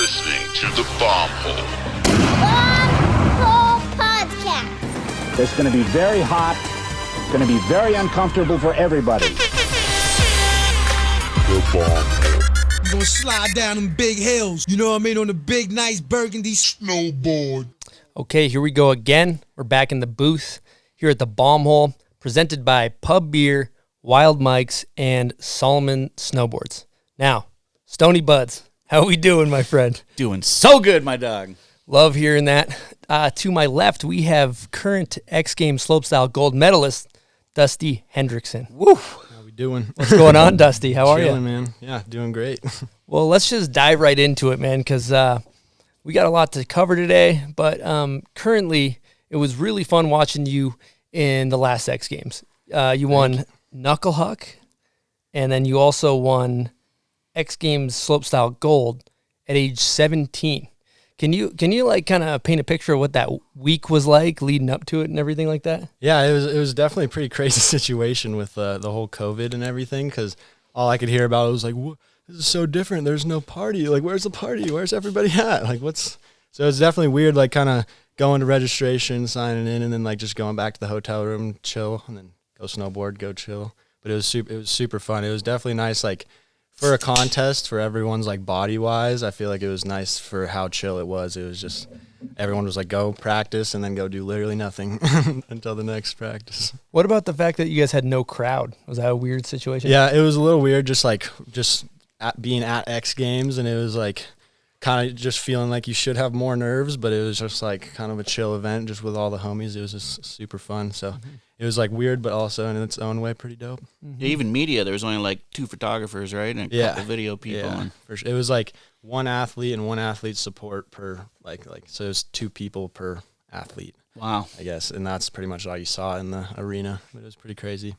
listening to The Bomb Hole. Bomb Hole Podcast. It's going to be very hot. It's going to be very uncomfortable for everybody. The Bomb Hole. We're gonna slide down them big hills, you know what I mean, on the big, nice burgundy snowboard. Okay, here we go again. We're back in the booth here at the Bomb Hole, presented by Pub Beer, Wild Mikes, and Salomon Snowboards. Now, Stony Buds, how are we doing, my friend? Doing so good, my dog. Love hearing that. To my left, we have current X Games slopestyle gold medalist, Dusty Henricksen. Woo! How we doing? What's going on, Dusty? How are you? Chilling, man. Yeah, doing great. Well, let's just dive right into it, man, because we got a lot to cover today. But currently, it was really fun watching you in the last X Games. You won Knuckle Huck, and then you also won X Games slopestyle gold at age 17. Can you like kind of paint a picture of what that week was like leading up to it and everything like that? Yeah, it was definitely a pretty crazy situation with the whole COVID and everything, because all I could hear about was like, this is so different. There's no party. Like, where's the party? Where's everybody at? Like, so it's definitely weird, like kind of going to registration, signing in, and then like just going back to the hotel room, chill, and then go snowboard, go chill. But it was super fun. It was definitely nice, like, for a contest, for everyone's like body wise, I feel like it was nice for how chill it was. It was just, everyone was like, go practice and then go do literally nothing until the next practice. What about the fact that you guys had no crowd? Was that a weird situation? Yeah, it was a little weird, just being at X Games, and it was like kind of just feeling like you should have more nerves, but it was just like kind of a chill event just with all the homies. It was just super fun. So it was like weird, but also in its own way pretty dope. Yeah, even media, there was only like 2 photographers, right? And a couple video people. Yeah, for sure. It was like one athlete and one athlete support per like so it was 2 people per athlete. Wow. I guess, and that's pretty much all you saw in the arena, but it was pretty crazy.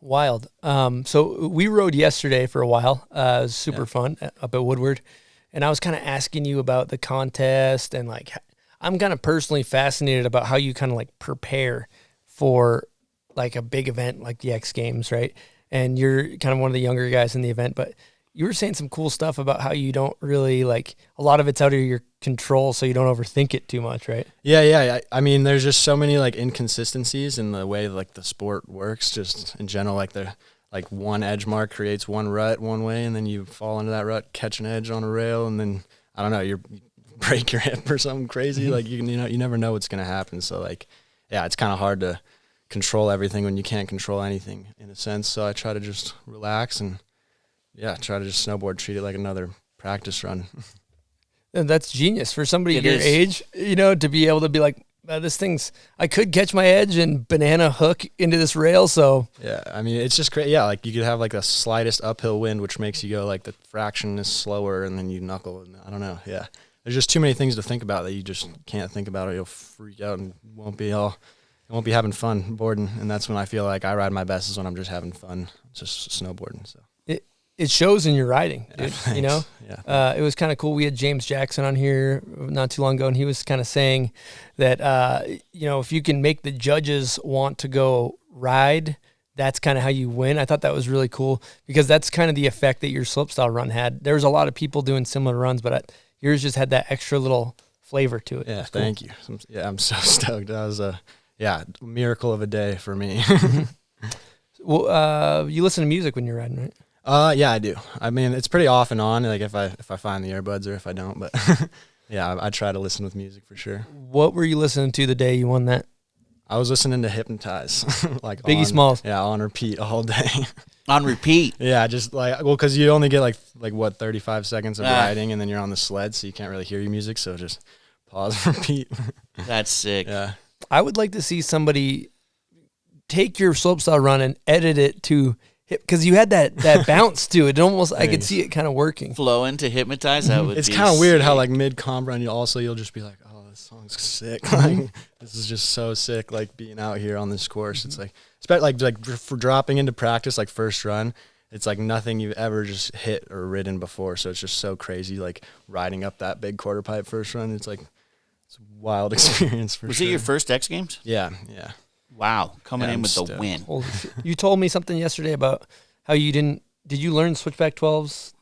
Wild. So we rode yesterday for a while. It was super fun up at Woodward. And I was kind of asking you about the contest, and like, I'm kind of personally fascinated about how you kind of like prepare for like a big event like the X Games, right? And you're kind of one of the younger guys in the event, but you were saying some cool stuff about how you don't really like, a lot of it's out of your control, so you don't overthink it too much, right? Yeah. I mean, there's just so many like inconsistencies in the way like the sport works, just in general, like like one edge mark creates one rut one way, and then you fall into that rut, catch an edge on a rail, and then, I don't know, you break your hip or something crazy. Like, you never know what's going to happen. So like, yeah, it's kind of hard to control everything when you can't control anything in a sense. So I try to just relax and try to just snowboard, treat it like another practice run. And that's genius for somebody your age, to be able to be like, I could catch my edge and banana hook into this rail. So yeah, I mean, it's just great. Yeah, like you could have like the slightest uphill wind, which makes you go like the fraction is slower, and then you knuckle. And I don't know. Yeah, there's just too many things to think about that you just can't think about, or you'll freak out and won't be having fun boarding. And that's when I feel like I ride my best, is when I'm just having fun, just snowboarding. So it shows in your riding, dude. Thanks. Yeah. It was kind of cool. We had James Jackson on here not too long ago, and he was kind of saying that, if you can make the judges want to go ride, that's kind of how you win. I thought that was really cool, because that's kind of the effect that your slopestyle run had. There was a lot of people doing similar runs, but yours just had that extra little flavor to it. Yeah, thank you. Yeah, I'm so stoked. That was a miracle of a day for me. Well, you listen to music when you're riding, right? Yeah, I do. I mean, it's pretty off and on, like if I find the earbuds or if I don't, but yeah, I try to listen with music for sure. What were you listening to the day you won that? I was listening to Hypnotize, like Biggie Smalls. Yeah, on repeat all day. On repeat? Yeah, just because you only get like 35 seconds of riding, and then you're on the sled, so you can't really hear your music, so just pause and repeat. That's sick. Yeah. I would like to see somebody take your slopestyle run and edit it to, because you had that bounce to it. Almost, I could see it kind of working. Flow into Hypnotize, that would It's be kind of weird sick. how like mid-comp run, you'll just be like, oh, this song's sick. Like, this is just so sick, like being out here on this course. It's like for dropping into practice, like first run, it's like nothing you've ever just hit or ridden before. So it's just so crazy, like riding up that big quarter pipe first run. It's like, it's a wild experience for sure. Was it your first X Games? Yeah. Wow, coming in with the stoked. win. You told me something yesterday about how you did you learn switchback 12s?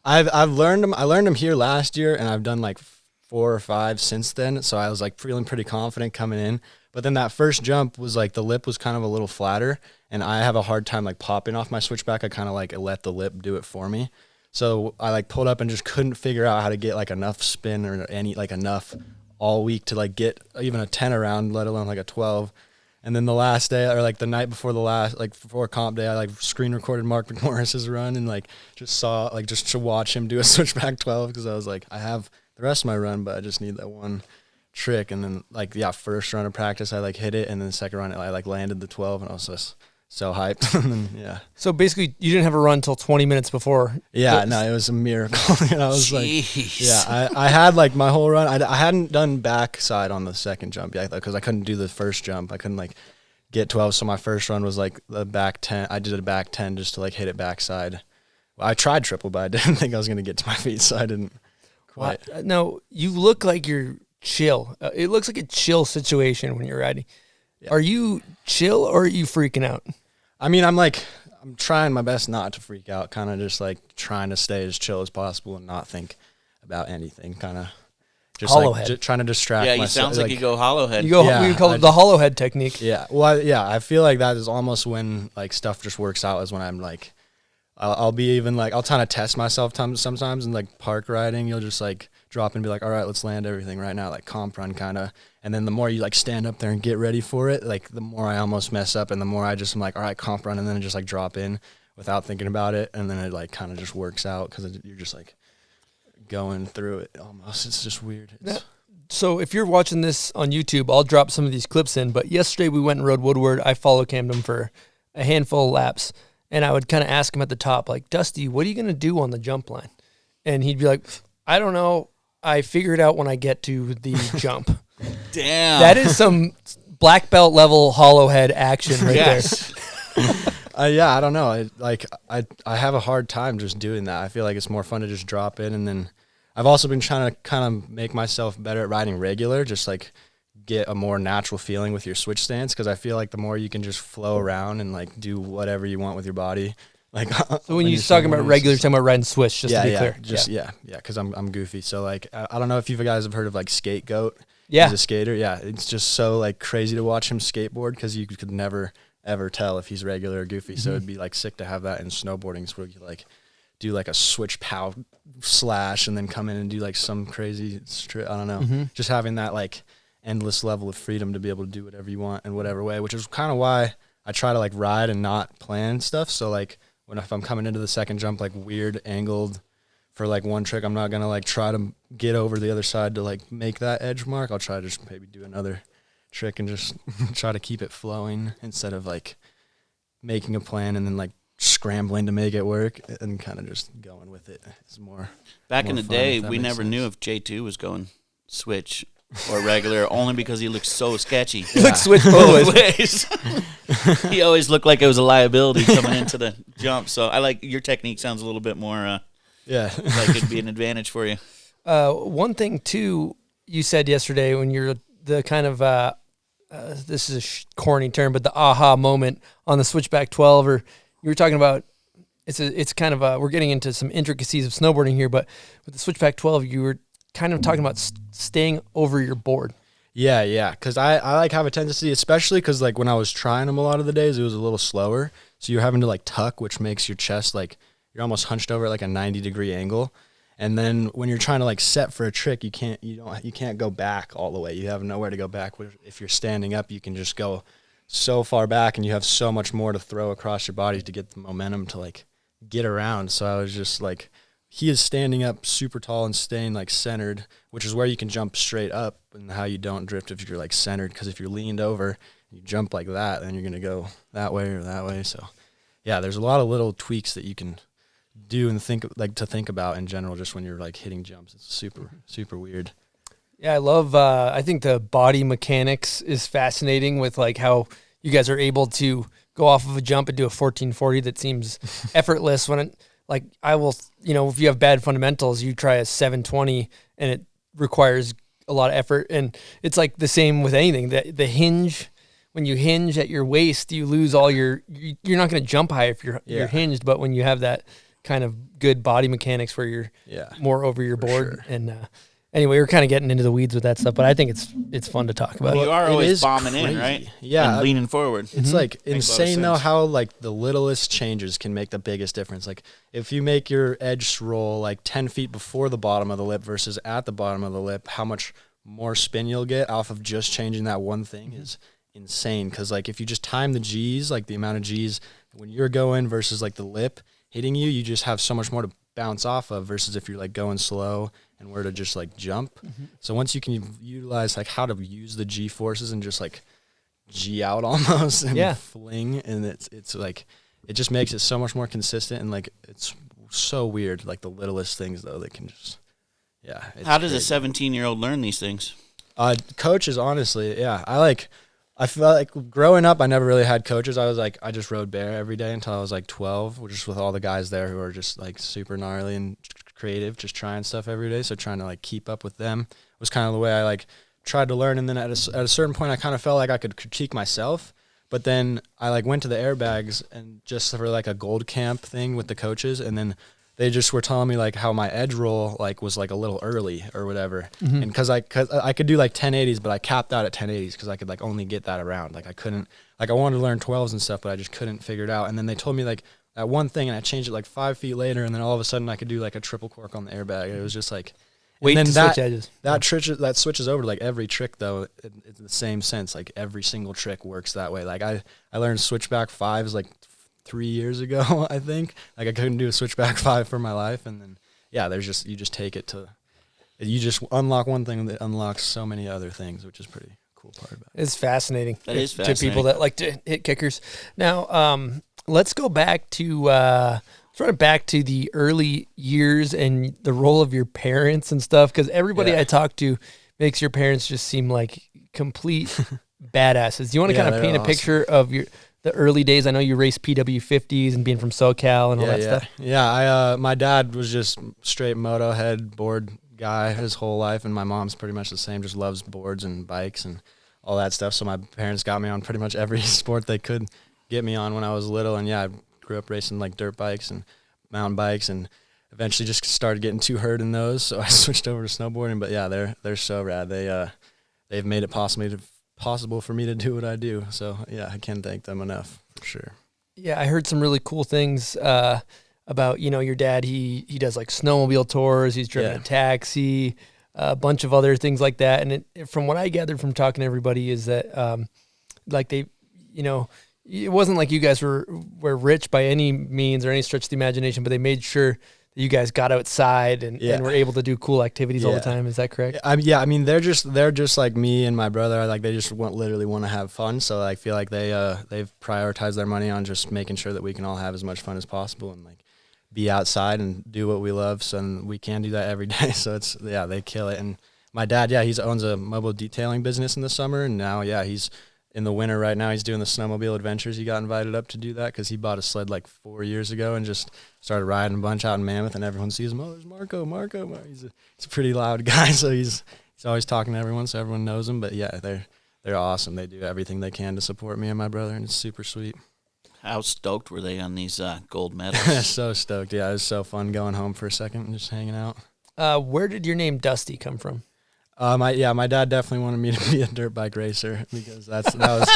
I've learned them. I learned them here last year, and I've done like 4 or 5 since then. So I was like feeling pretty confident coming in. But then that first jump was like the lip was kind of a little flatter, and I have a hard time like popping off my switchback. I kind of like let the lip do it for me. So I like pulled up and just couldn't figure out how to get like enough spin or any like enough all week to like get even a 10 around, let alone like a 12. And then the last day, or like the night before before comp day, I like screen recorded Mark McMorris's run and like just to watch him do a switchback 12, because I was like, I have the rest of my run, but I just need that one trick. And then like, first run of practice, I like hit it, and then the second run, I like landed the 12, and I was just so hyped. And then, yeah. So basically, you didn't have a run until 20 minutes before. Yeah, no, it was a miracle. And I was Jeez. like, I had like my whole run. I hadn't done backside on the second jump yet, because I couldn't do the first jump. I couldn't like get 12. So my first run was like the back 10. I did a back 10 just to like hit it backside. Well, I tried triple, but I didn't think I was going to get to my feet, so I didn't quite. No, you look like you're chill. It looks like a chill situation when you're riding. Yeah. Are you chill or are you freaking out? I mean, I'm trying my best not to freak out, kind of just like trying to stay as chill as possible and not think about anything, kind of just hollow like head. Trying to distract Yeah, myself. sounds like you go hollow head. We call it the hollow head technique. Yeah. Well, I feel like that is almost when like stuff just works out, is when I'm like, I'll be even like, I'll kind of test myself sometimes in like park riding. You'll just like drop and be like, all right, let's land everything right now, like comp run kind of. And then the more you like stand up there and get ready for it, like the more I almost mess up, and the more I just am like, all right, comp run, and then just like drop in without thinking about it. And then it like kind of just works out, because you're just like going through it almost. It's just weird. So if you're watching this on YouTube, I'll drop some of these clips in. But yesterday we went and rode Woodward. I follow cammed him for a handful of laps. And I would kind of ask him at the top, like, Dusty, what are you going to do on the jump line? And he'd be like, I don't know. I figure it out when I get to the jump. Damn. That is some black belt level hollow head action right there. Yeah, I don't know. I have a hard time just doing that. I feel like it's more fun to just drop in. And then I've also been trying to kind of make myself better at riding regular, just like get a more natural feeling with your switch stance, because I feel like the more you can just flow around and like do whatever you want with your body. Like, so when you're talking about regular, you're talking about riding switch, just to be clear. Because I'm goofy. So like, I don't know if you guys have heard of like Scapegoat. Yeah. He's a skater. Yeah, it's just so like crazy to watch him skateboard, because you could never ever tell if he's regular or goofy. So it'd be like sick to have that in snowboarding, where you like do like a switch pow slash and then come in and do like some crazy I don't know. Just having that like endless level of freedom to be able to do whatever you want in whatever way, which is kind of why I try to like ride and not plan stuff. So like if I'm coming into the second jump like weird angled for like one trick, I'm not gonna like try to get over the other side to like make that edge mark. I'll try to just maybe do another trick and just try to keep it flowing, instead of like making a plan and then like scrambling to make it work, and kind of just going with it. It's more Back more in the fun, day, if that we makes never sense. knew if J2 was going switch or regular, only because he looked so sketchy. He looked switch both ways. He always looked like it was a liability coming into the jump. So I like your technique. Sounds a little bit more like it'd be an advantage for you. One thing too, you said yesterday when you're the kind of this is a corny term, but the aha moment on the switchback 12, or you were talking about. It's kind of we're getting into some intricacies of snowboarding here, but with the switchback 12, you were kind of talking about staying over your board. Yeah, because I like have a tendency, especially because like when I was trying them a lot of the days, it was a little slower, so you're having to like tuck, which makes your chest like you're almost hunched over at like a 90-degree angle. And then when you're trying to like set for a trick, you can't go back all the way. You have nowhere to go back. If you're standing up, you can just go so far back, and you have so much more to throw across your body to get the momentum to like get around. So I was just like, he is standing up super tall and staying like centered, which is where you can jump straight up, and how you don't drift if you're like centered. Because if you're leaned over, you jump like that, then you're gonna go that way or that way. So yeah, there's a lot of little tweaks that you can do and think about in general, just when you're like hitting jumps. It's super weird. Yeah, I love. I think the body mechanics is fascinating with like how you guys are able to go off of a jump and do a 1440 that seems effortless. When like I will, if you have bad fundamentals, you try a 720 and it requires a lot of effort. And it's like the same with anything. The hinge, when you hinge at your waist, you lose all you're not going to jump high if you're hinged. But when you have that kind of good body mechanics where you're more over your board. Sure. And anyway, we're kind of getting into the weeds with that stuff, but I think it's fun to talk about. You are always bombing crazy. in, right? Yeah. And leaning forward. It's like Makes a lot of insane though sense. how like the littlest changes can make the biggest difference. Like if you make your edge roll like 10 feet before the bottom of the lip versus at the bottom of the lip, how much more spin you'll get off of just changing that one thing is insane. Because like if you just time the G's, like the amount of G's when you're going versus like the lip hitting you, you just have so much more to bounce off of versus if you're like going slow and were to just like jump. So once you can utilize like how to use the G forces and just like G out almost and fling, and it's like it just makes it so much more consistent, and like it's so weird, like the littlest things though that can just How does a 17-year-old learn these things? Coaches, honestly, I felt like growing up I never really had coaches. I just rode bear every day until I was like 12, just with all the guys there who are just like super gnarly and creative, just trying stuff every day. So trying to like keep up with them was kind of the way I like tried to learn. And then at a certain point I kind of felt like I could critique myself, but then I like went to the airbags and just for like a gold camp thing with the coaches, and then they just were telling me like how my edge roll like was like a little early or whatever. And cause I could do like 1080s, but I capped out at 1080s cause I could like only get that around. Like I couldn't, like I wanted to learn 12s and stuff, but I just couldn't figure it out. And then they told me like that one thing, and I changed it like 5 feet later, and then all of a sudden I could do like a triple cork on the airbag. It was just like, Wait and to then switch edges. That switches over to like every trick though. It's the same sense. Like every single trick works that way. Like I learned switchback fives like 3 years ago, I think. Like I couldn't do a switchback 5 for my life, and then you just take it to, you just unlock one thing that unlocks so many other things, which is pretty cool part about it. It's fascinating. That is to people that like to hit kickers. Now, let's go back to back to the early years and the role of your parents and stuff, because everybody I talk to makes your parents just seem like complete badasses. Do you want to kind of paint a picture of the early days? I know you raced PW50s and being from SoCal and all that stuff. Yeah, my dad was just straight moto head board guy his whole life, and my mom's pretty much the same, just loves boards and bikes and all that stuff. So my parents got me on pretty much every sport they could get me on when I was little, and I grew up racing like dirt bikes and mountain bikes, and eventually just started getting too hurt in those, so I switched over to snowboarding. But yeah, they're so rad. They've made it possible for me to do what I do. So yeah, I can't thank them enough for sure. Yeah, I heard some really cool things about your dad. He does like snowmobile tours. He's driven a taxi, a bunch of other things like that. And from what I gathered from talking to everybody is that like they, it wasn't like you guys were rich by any means or any stretch of the imagination, but they made sure that you guys got outside and were able to do cool activities all the time. Is that correct? I mean, they're just like me and my brother. Like they just literally want to have fun. So I feel like they've prioritized their money on just making sure that we can all have as much fun as possible and like be outside and do what we love. So we can do that every day. So they kill it. And my dad, he owns a mobile detailing business in the summer, and now he's in the winter right now, he's doing the snowmobile adventures. He got invited up to do that because he bought a sled like 4 years ago and just started riding a bunch out in Mammoth, and everyone sees him. Oh, there's Marco. He's a pretty loud guy, so he's always talking to everyone, so everyone knows him. But yeah, they're awesome. They do everything they can to support me and my brother, and it's super sweet. How stoked were they on these gold medals? So stoked. Yeah, it was so fun going home for a second and just hanging out. Where did your name Dusty come from? My dad definitely wanted me to be a dirt bike racer because that's what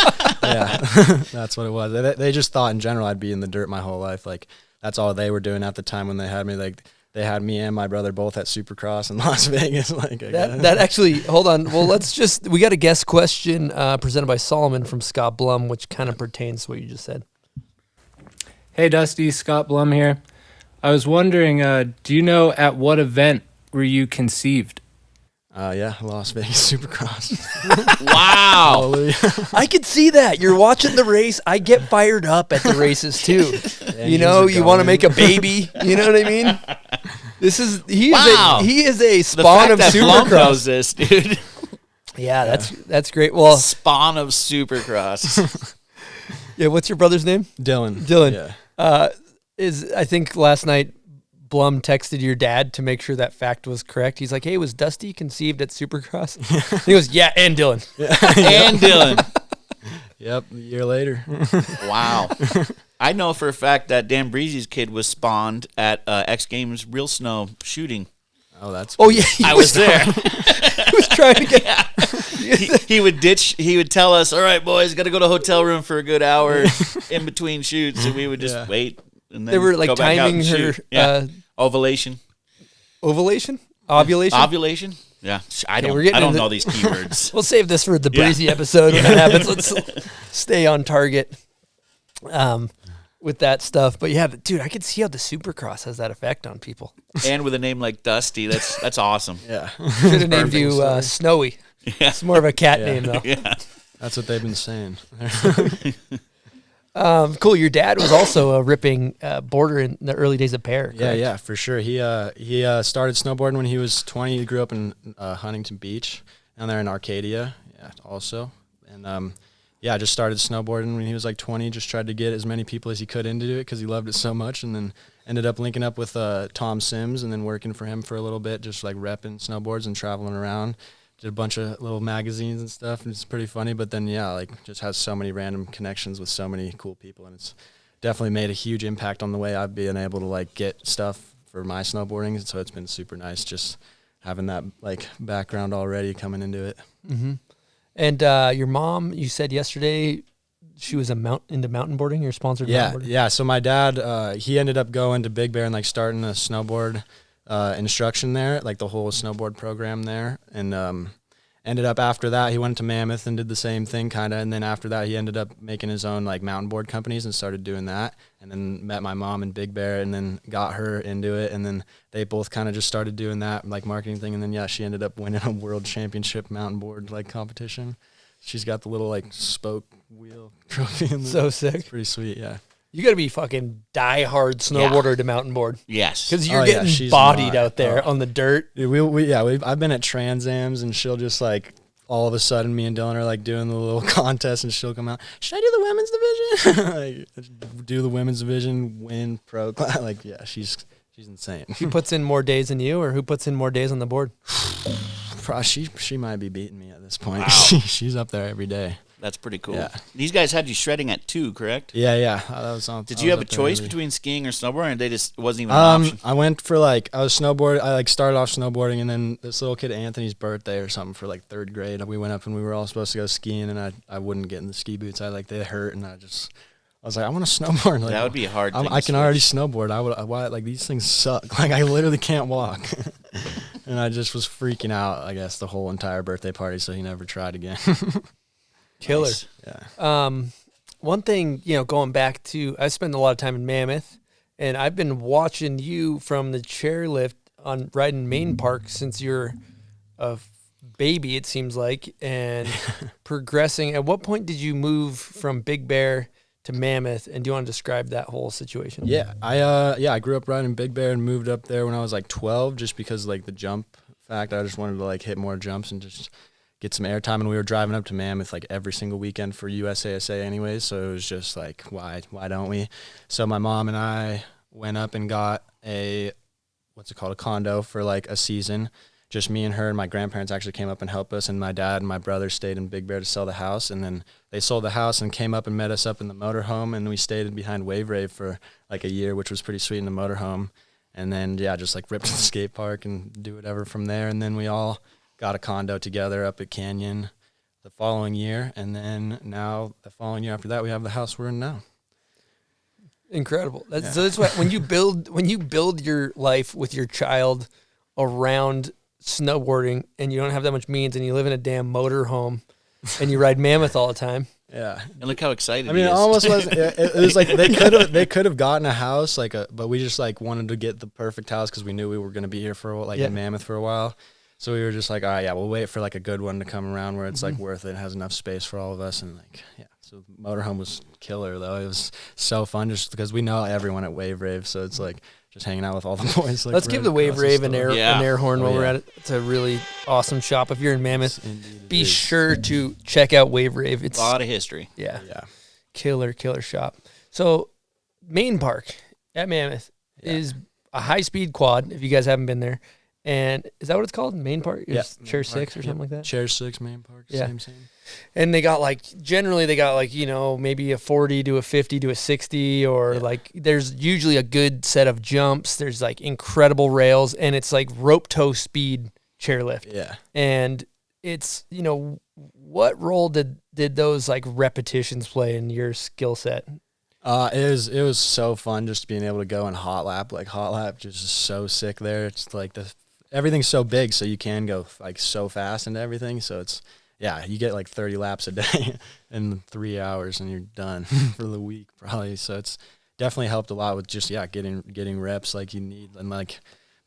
it was. They just thought in general I'd be in the dirt my whole life. Like that's all they were doing at the time when they had me. Like they had me and my brother both at Supercross in Las Vegas. Like that actually, hold on. Well, we got a guest question presented by Salomon from Scott Blum, which kind of pertains to what you just said. Hey Dusty, Scott Blum here. I was wondering, do you know at what event were you conceived? Las Vegas Supercross. Wow. Hallelujah. I could see that. You're watching the race. I get fired up at the races too. You want to make a baby. You know what I mean? He is a spawn of Blum knows Supercross. this, dude. Yeah, that's great. Well, Spawn of Supercross. yeah. What's your brother's name? Dylan. Yeah. I think last night Blum texted your dad to make sure that fact was correct. He's like, "Hey, was Dusty conceived at Supercross?" He goes, "Yeah, and Dylan." And Dylan. Yep, a year later. Wow. I know for a fact that Dan Breezy's kid was spawned at X Games Real Snow shooting. Oh, that's. Oh yeah, I was there. he was trying to get. He would ditch. He would tell us, "All right, boys, got to go to hotel room for a good hour in between shoots," and we would just wait. And then They were like go back out timing and her shoot. Yeah. Ovulation. Ovulation? Ovulation? Ovulation. Yeah, I we're getting don't into- know these keywords. We'll save this for the breezy episode when that happens. Let's stay on target with that stuff. But yeah, dude, I could see how the Supercross has that effect on people. And with a name like Dusty, that's awesome. Yeah. Should have named you Snowy. Yeah. It's more of a cat name though. Yeah. That's what they've been saying. Cool. Your dad was also a ripping boarder in the early days of Pear. Yeah, for sure. He started snowboarding when he was 20. He grew up in Huntington Beach, down there in Arcadia. Yeah, also, and just started snowboarding when he was like 20. Just tried to get as many people as he could into it because he loved it so much, and then ended up linking up with Tom Sims and then working for him for a little bit, just like repping snowboards and traveling around. Did a bunch of little magazines and stuff, and it's pretty funny. But then, just has so many random connections with so many cool people, and it's definitely made a huge impact on the way I've been able to like get stuff for my snowboarding. And so it's been super nice just having that like background already coming into it. Mm-hmm. And your mom, you said yesterday, she was into mountain boarding. You're sponsored. Yeah, mountain boarding? yeah. So my dad, he ended up going to Big Bear and like starting a snowboard instruction there, like the whole snowboard program there, and ended up after that he went to Mammoth and did the same thing kind of, and then after that he ended up making his own like mountain board companies and started doing that, and then met my mom in Big Bear and then got her into it, and then they both kind of just started doing that like marketing thing, and then she ended up winning a world championship mountain board like competition. She's got the little like spoke wheel trophy in there. So sick. It's pretty sweet. Yeah. You got to be fucking die-hard snowboarder to mountain board. Yes. Because you're getting bodied out there on the dirt. Dude, I've been at Trans Ams, and she'll just like, all of a sudden, me and Dylan are like doing the little contest, and she'll come out, should I do the women's division? Like, do the women's division, win pro class. Like, yeah, she's insane. Who puts in more days than you, or who puts in more days on the board? She might be beating me at this point. Wow. She's up there every day. That's pretty cool. Yeah. These guys had you shredding at 2, correct? Yeah. That was on. Did you have a choice between skiing or snowboarding, or they just wasn't even an option? I went for like, I started off snowboarding, and then this little kid Anthony's birthday or something for like 3rd grade, we went up and we were all supposed to go skiing, and I wouldn't get in the ski boots. They hurt, and I was like, I want to snowboard. Like, that would be a hard thing. I can already snowboard. Like, these things suck. Like, I literally can't walk. And I just was freaking out, I guess, the whole entire birthday party, so he never tried again. Killer. Nice. Yeah. One thing, going back to, I spend a lot of time in Mammoth, and I've been watching you from the chairlift on riding Main Park since you're a baby, it seems like, and progressing. At what point did you move from Big Bear to Mammoth, and do you want to describe that whole situation? Yeah, I grew up riding Big Bear and moved up there when I was like 12, just because like the jump fact. I just wanted to like hit more jumps and just get some airtime, and we were driving up to Mammoth like every single weekend for USASA anyways, so it was just like, why don't we? So my mom and I went up and got a condo for like a season. Just me and her, and my grandparents actually came up and helped us, and my dad and my brother stayed in Big Bear to sell the house, and then they sold the house and came up and met us up in the motorhome, and we stayed behind Wave Rave for like a year, which was pretty sweet in the motorhome, and then just like ripped to the skate park and do whatever from there, and then we all got a condo together up at Canyon the following year, and then now the following year after that, we have the house we're in now. Incredible. So that's why when you build your life with your child around snowboarding, and you don't have that much means, and you live in a damn motorhome, and you ride Mammoth all the time. Yeah, and look how excited. I mean, he it is. almost was. It was like they could have gotten a house but we just like wanted to get the perfect house because we knew we were going to be here for in Mammoth for a while. So we were just like, all right, we'll wait for like a good one to come around where it's like worth it, has enough space for all of us, and like So motorhome was killer though. It was so fun just because we know everyone at Wave Rave, so it's like just hanging out with all the boys. Like, let's give the Wave Rave an air horn while we're at it. It's a really awesome shop. If you're in Mammoth, be sure to check out Wave Rave. It's a lot of history. Yeah. Killer shop. So Main Park at Mammoth is a high-speed quad, if you guys haven't been there. And is that what it's called? Main park? Yeah. Chair 6 or something like that? Chair 6, main park. Yeah. Same. And they got generally they got maybe a 40 to a 50 to a 60, or there's usually a good set of jumps. There's incredible rails, and it's rope toe speed chairlift. Yeah. And it's, what role did those repetitions play in your skill set? It was so fun just being able to go and hot lap. Hot lap just is so sick there. It's everything's so big, so you can go so fast into everything. So it's, you get 30 laps a day in 3 hours and you're done for the week probably. So it's definitely helped a lot with just, getting reps you need. And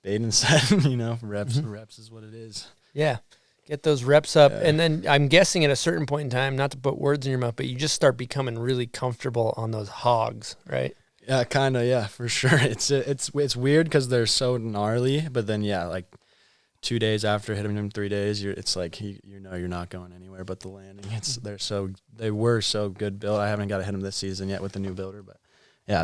Baden said, reps is what it is. Yeah. Get those reps up. Yeah. And then I'm guessing at a certain point in time, not to put words in your mouth, but you just start becoming really comfortable on those hogs, right? Yeah, kind of, yeah, for sure. It's weird because they're so gnarly, but then, 2 days after hitting them 3 days, it's you're not going anywhere but the landing. They were so good built. I haven't got to hit them this season yet with the new builder, but yeah,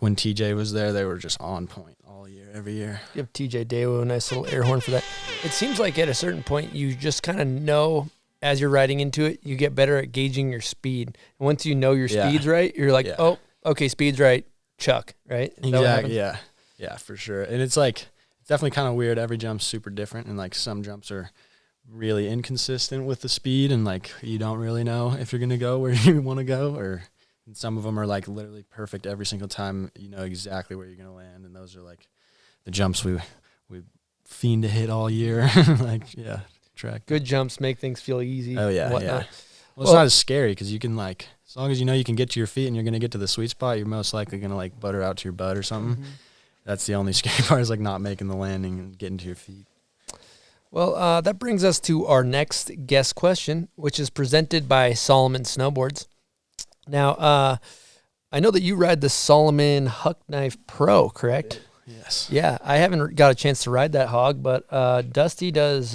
when TJ was there, they were just on point all year, every year. Give TJ Daewoo a nice little air horn for that. It seems like at a certain point, you just kind of know as you're riding into it, you get better at gauging your speed. And once you know your speed's right, you're oh, okay, speed's right, chuck, right? Exactly, yeah, for sure. And it's definitely kind of weird. Every jump's super different, and some jumps are really inconsistent with the speed, and you don't really know if you're gonna go where you want to go, or some of them are literally perfect every single time. You know exactly where you're gonna land, and those are the jumps we fiend to hit all year. Track. Good jumps make things feel easy. Oh yeah, yeah. Well, it's not as scary because you can as long as you know you can get to your feet and you're gonna get to the sweet spot, you're most likely gonna butter out to your butt or something. Mm-hmm. That's the only scary part is not making the landing and getting to your feet. Well, that brings us to our next guest question, which is presented by Salomon Snowboards. Now, I know that you ride the Salomon Huck Knife Pro, correct? Yes. Yeah, I haven't got a chance to ride that hog, but Dusty does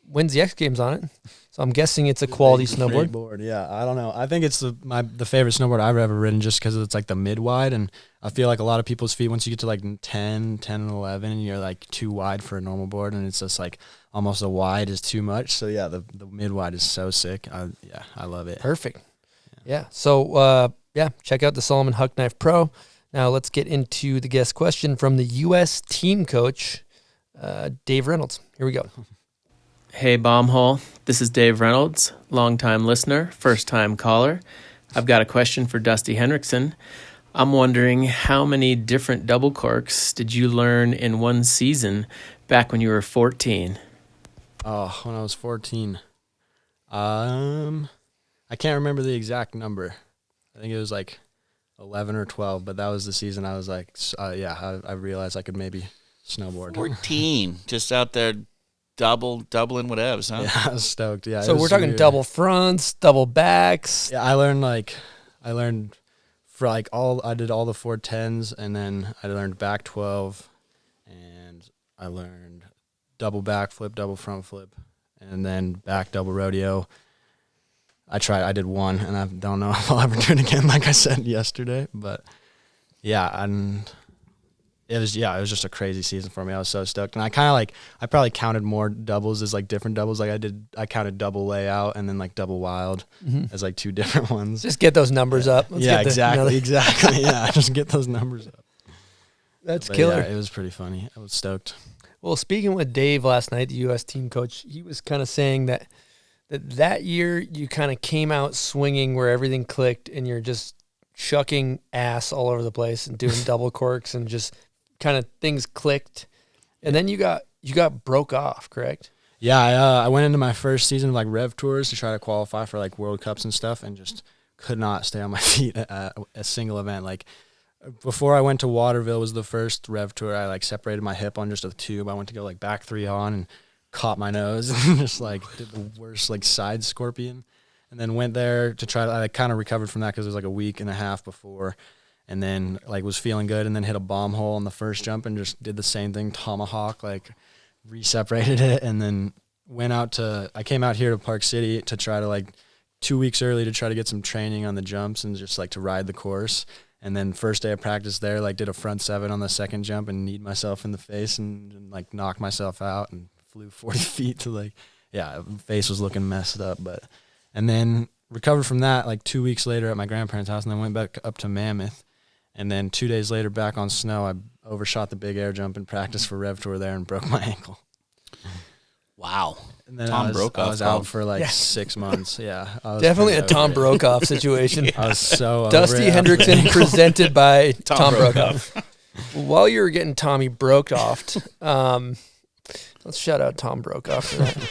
wins the X Games on it. So I'm guessing it's a quality snowboard. Board, yeah. I don't know. I think it's the favorite snowboard I've ever ridden just because it's the mid-wide, and I feel a lot of people's feet, once you get to 10 and 11, and you're too wide for a normal board, and it's just almost a wide is too much. So yeah, the mid-wide is so sick. I love it. Perfect. Yeah. So check out the Salomon Huck Knife Pro. Now let's get into the guest question from the U.S. team coach, Dave Reynolds. Here we go. Hey, Bombhole. This is Dave Reynolds, longtime listener, first-time caller. I've got a question for Dusty Henricksen. I'm wondering, how many different double corks did you learn in one season back when you were 14? Oh, when I was 14. I can't remember the exact number. I think it was 11 or 12, but that was the season I was I realized I could maybe snowboard. 14, just out there doubling whatevs, huh? Yeah, I was stoked. Yeah. So we're talking double fronts, double backs. Yeah, I learned for I did all the 410s, and then I learned back 12, and I learned double back flip, double front flip, and then back double rodeo. I did one, and I don't know if I'll ever do it again, like I said yesterday. But yeah, and it was just a crazy season for me. I was so stoked, and I probably counted more doubles as different doubles. I counted double layout and then double wild as 2 different ones. Just get those numbers up. Exactly. Yeah, just get those numbers up. That's killer. Yeah, it was pretty funny. I was stoked. Well, speaking with Dave last night, the U.S. team coach, he was kind of saying that year you kind of came out swinging where everything clicked, and you're just chucking ass all over the place and doing double corks, and just kind of things clicked. And then you got broke off, correct? Yeah, I went into my first season of Rev Tours to try to qualify for World Cups and stuff, and just could not stay on my feet at a single event. Before I went to Waterville was the first Rev Tour. I separated my hip on just a tube. I went to go back 3 on and caught my nose and just did the worst side scorpion, and then went there to try. I kind of recovered from that because it was a week and a half before, and then was feeling good, and then hit a bomb hole on the first jump and just did the same thing, tomahawk, re-separated it, and then I came out here to Park City to try to 2 weeks early to try to get some training on the jumps and just to ride the course. And then first day of practice there, like did a front 7 on the second jump and kneed myself in the face and like knocked myself out and flew 40 feet to like, face was looking messed up. And then recovered from that like 2 weeks later at my grandparents' house, and then went back up to Mammoth. And then 2 days later back on snow, I overshot the big air jump in practice for Rev Tour there and broke my ankle. Wow. And then Tom Brokaw I was out for like 6 months. Yeah. I was Definitely a pretty Tom over it. Brokaw situation. I was so over Dusty it after Henricksen that. presented by Tom Tom Brokaw. While you were getting Tommy Brokaw, let's shout out Tom Brokaw for that.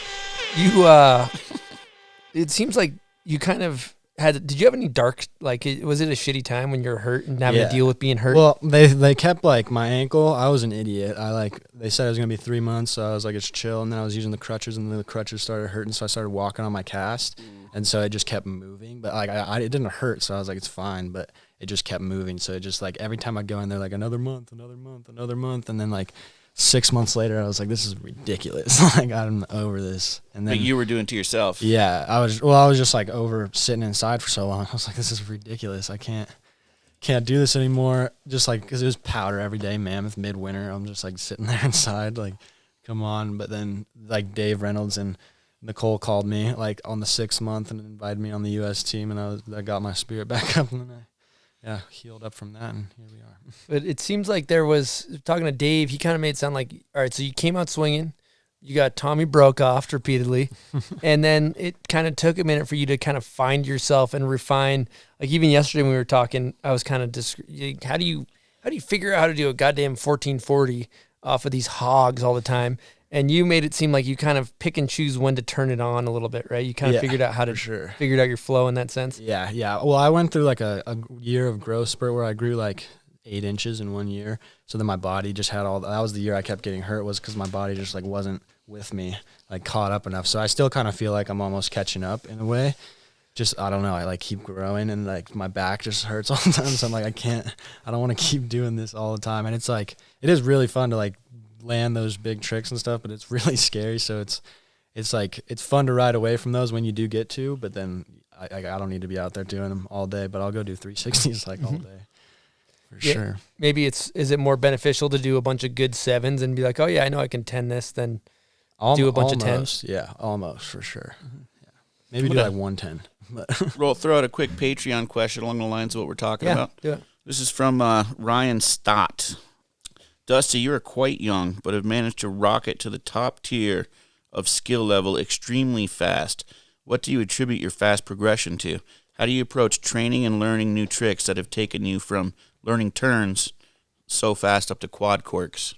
It seems like you kind of did you have any was it a shitty time when you were hurt and having to deal with being hurt? Well, they kept like my ankle. I was an idiot. They said it was going to be 3 months, so I was like, it's chill. And then I was using the crutches, and then the crutches started hurting, so I started walking on my cast. And so it just kept moving. But like it didn't hurt, so I was like, it's fine. But it just kept moving. So it just like every time I'd go in there, like another month. And then like 6 months later, I was like, this is ridiculous. Like, I'm over this. And then But you were doing it to yourself. yeah, I was just like over sitting inside for so long. I was like, this is ridiculous. I can't do this anymore. Just like, because it was powder every day, Mammoth, midwinter. I'm just like sitting there inside, like, come on. But then like Dave Reynolds and Nicole called me like on the 6th month and invited me on the U.S. team, and I got my spirit back up, and then I healed up from that, and here we are. But it seems like there was, talking to Dave, he kind of made it sound like, all right, so you came out swinging, you got Tommy Brokaw repeatedly, and then it kind of took a minute for you to kind of find yourself and refine. Like even yesterday when we were talking, I was kind of how do you figure out how to do a goddamn 1440 off of these hogs all the time? And you made it seem like you kind of pick and choose when to turn it on a little bit, right? You kind of figured out how to figured out your flow in that sense. Yeah. Well, I went through like a year of growth spurt where I grew like 8 inches in 1 year. So then my body just had that was the year I kept getting hurt, was because my body just like wasn't with me, like caught up enough. So I still kind of feel like I'm almost catching up in a way. Just, I don't know, I like keep growing, and like my back just hurts all the time. So I'm like, I don't want to keep doing this all the time. And it's like, it is really fun to like land those big tricks and stuff, but it's really scary. So it's like, it's fun to ride away from those when you do get to, but then I don't need to be out there doing them all day, but I'll go do 360s like all day. For sure. Maybe is it more beneficial to do a bunch of good 7s and be like, oh yeah, I know I can 10 this, than do a bunch of 10s? Yeah, almost, for sure. Yeah. Maybe do like 110. We'll throw out a quick Patreon question along the lines of what we're talking about. Do it. This is from Ryan Stott. Dusty, you are quite young, but have managed to rocket to the top tier of skill level extremely fast. What do you attribute your fast progression to? How do you approach training and learning new tricks that have taken you from learning turns so fast up to quad corks?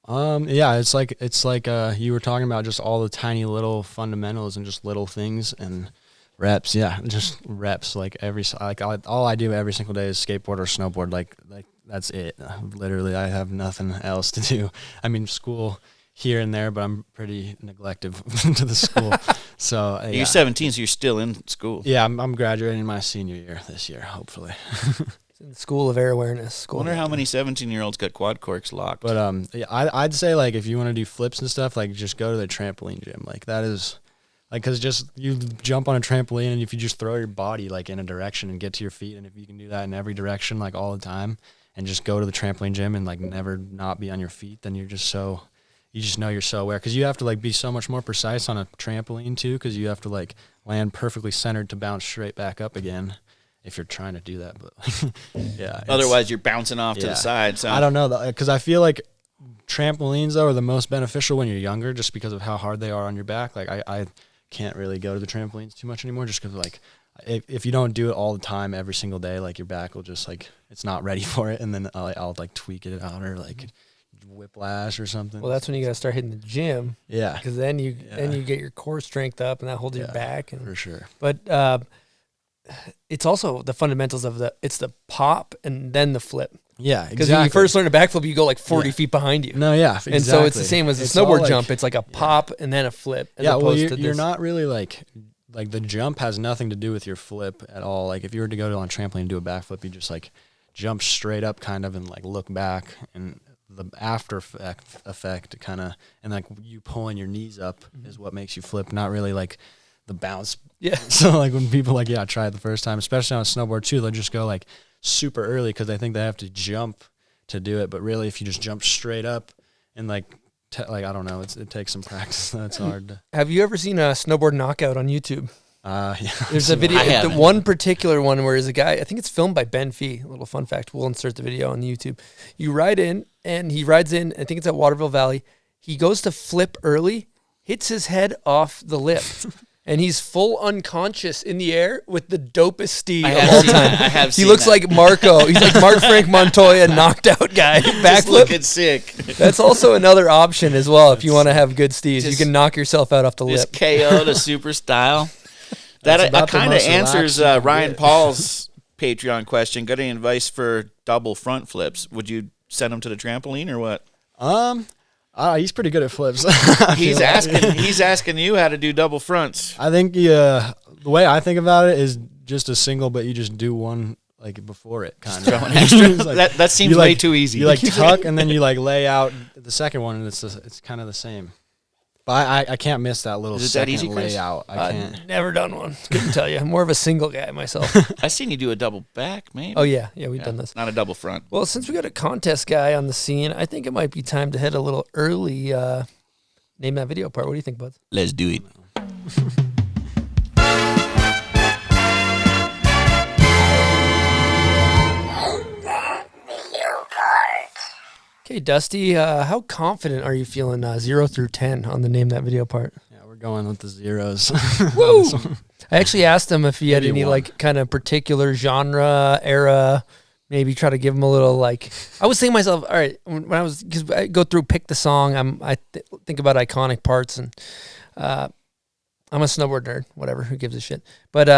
Yeah, it's like you were talking about, just all the tiny little fundamentals and just little things and reps. Yeah, just reps. Like all I do every single day is skateboard or snowboard. Like that's it. Literally, I have nothing else to do. I mean, school here and there, but I'm pretty neglective to the school. So yeah. You're 17, so you're still in school. Yeah, I'm graduating my senior year this year, hopefully. In the School of Air Awareness. I wonder how many 17-year-olds got quad corks locked. But yeah, I'd say like if you want to do flips and stuff, like just go to the trampoline gym. Like that is like, because just you jump on a trampoline, and if you just throw your body like in a direction and get to your feet, and if you can do that in every direction like all the time, and just go to the trampoline gym and like never not be on your feet, then you just know you're so aware, because you have to like be so much more precise on a trampoline too, because you have to like land perfectly centered to bounce straight back up again if you're trying to do that. But yeah, otherwise you're bouncing off to the side. So I don't know, because I feel like trampolines though are the most beneficial when you're younger, just because of how hard they are on your back. Like I can't really go to the trampolines too much anymore, just because like if you don't do it all the time every single day, like your back will just like, it's not ready for it, and then I'll like tweak it out or like whiplash or something. Well, that's when you got to start hitting the gym. Yeah, because then you get your core strength up, and that holds your back. And, for sure. But it's also the fundamentals of it's the pop and then the flip. Yeah, exactly. Because when you first learn a backflip, you go like 40 feet behind you. No, yeah, exactly. And so it's the same as a snowboard jump. It's like a pop and then a flip. Yeah, well, you're not really like the jump has nothing to do with your flip at all. Like if you were to go on a trampoline and do a backflip, you just like jump straight up kind of and like look back, and the after effect kind of, and like you pulling your knees up is what makes you flip, not really like the bounce. Yeah. So like when people like, try it the first time, especially on a snowboard too, they'll just go like super early because they think they have to jump to do it. But really, if you just jump straight up and like I don't know, it takes some practice. That's hard. Have you ever seen a snowboard knockout on YouTube? Yeah. There's a video, the one particular one where there's a guy, I think it's filmed by Ben Fee. A little fun fact. We'll insert the video on YouTube. You ride in, and he rides in, I think it's at Waterville Valley. He goes to flip early, hits his head off the lip, and he's full unconscious in the air with the dopest steed of all time. I have He seen looks that. like Marco. He's like Mark Frank Montoya, knocked out guy. Just Backflip. looking sick. That's also another option as well if you want to have good steeds. You Just- can knock yourself out off the lip. Just KO to super style. That's That about the kind of most answers relaxed you can Ryan get. Paul's Patreon question. Got any advice for double front flips? Would you send him to the trampoline or what? He's pretty good at flips. He's asking you how to do double fronts. I think the way I think about it is just a single, but you just do one like before it, kind of. That seems you, way too easy. You like tuck and then you like lay out the second one, and it's kind of the same. But I can't miss that little Is it that second easy, Chris? layout. I can't. Never done one. Couldn't tell you. I'm more of a single guy myself. I seen you do a double back, maybe. Oh, yeah. Yeah, we've done this. Not a double front. Well, since we got a contest guy on the scene, I think it might be time to head a little early. Name that video part. What do you think, bud? Let's do it. Okay, Dusty, how confident are you feeling 0 through 10 on the Name That Video part? Yeah, we're going with the zeros. Woo! I actually asked him if he had Maybe any one. like kind of particular genre, era, maybe try to give him a little like. I was thinking to myself, all right, when I was, because I go through pick the song, I think about iconic parts, and I'm a snowboard nerd, whatever, who gives a shit. But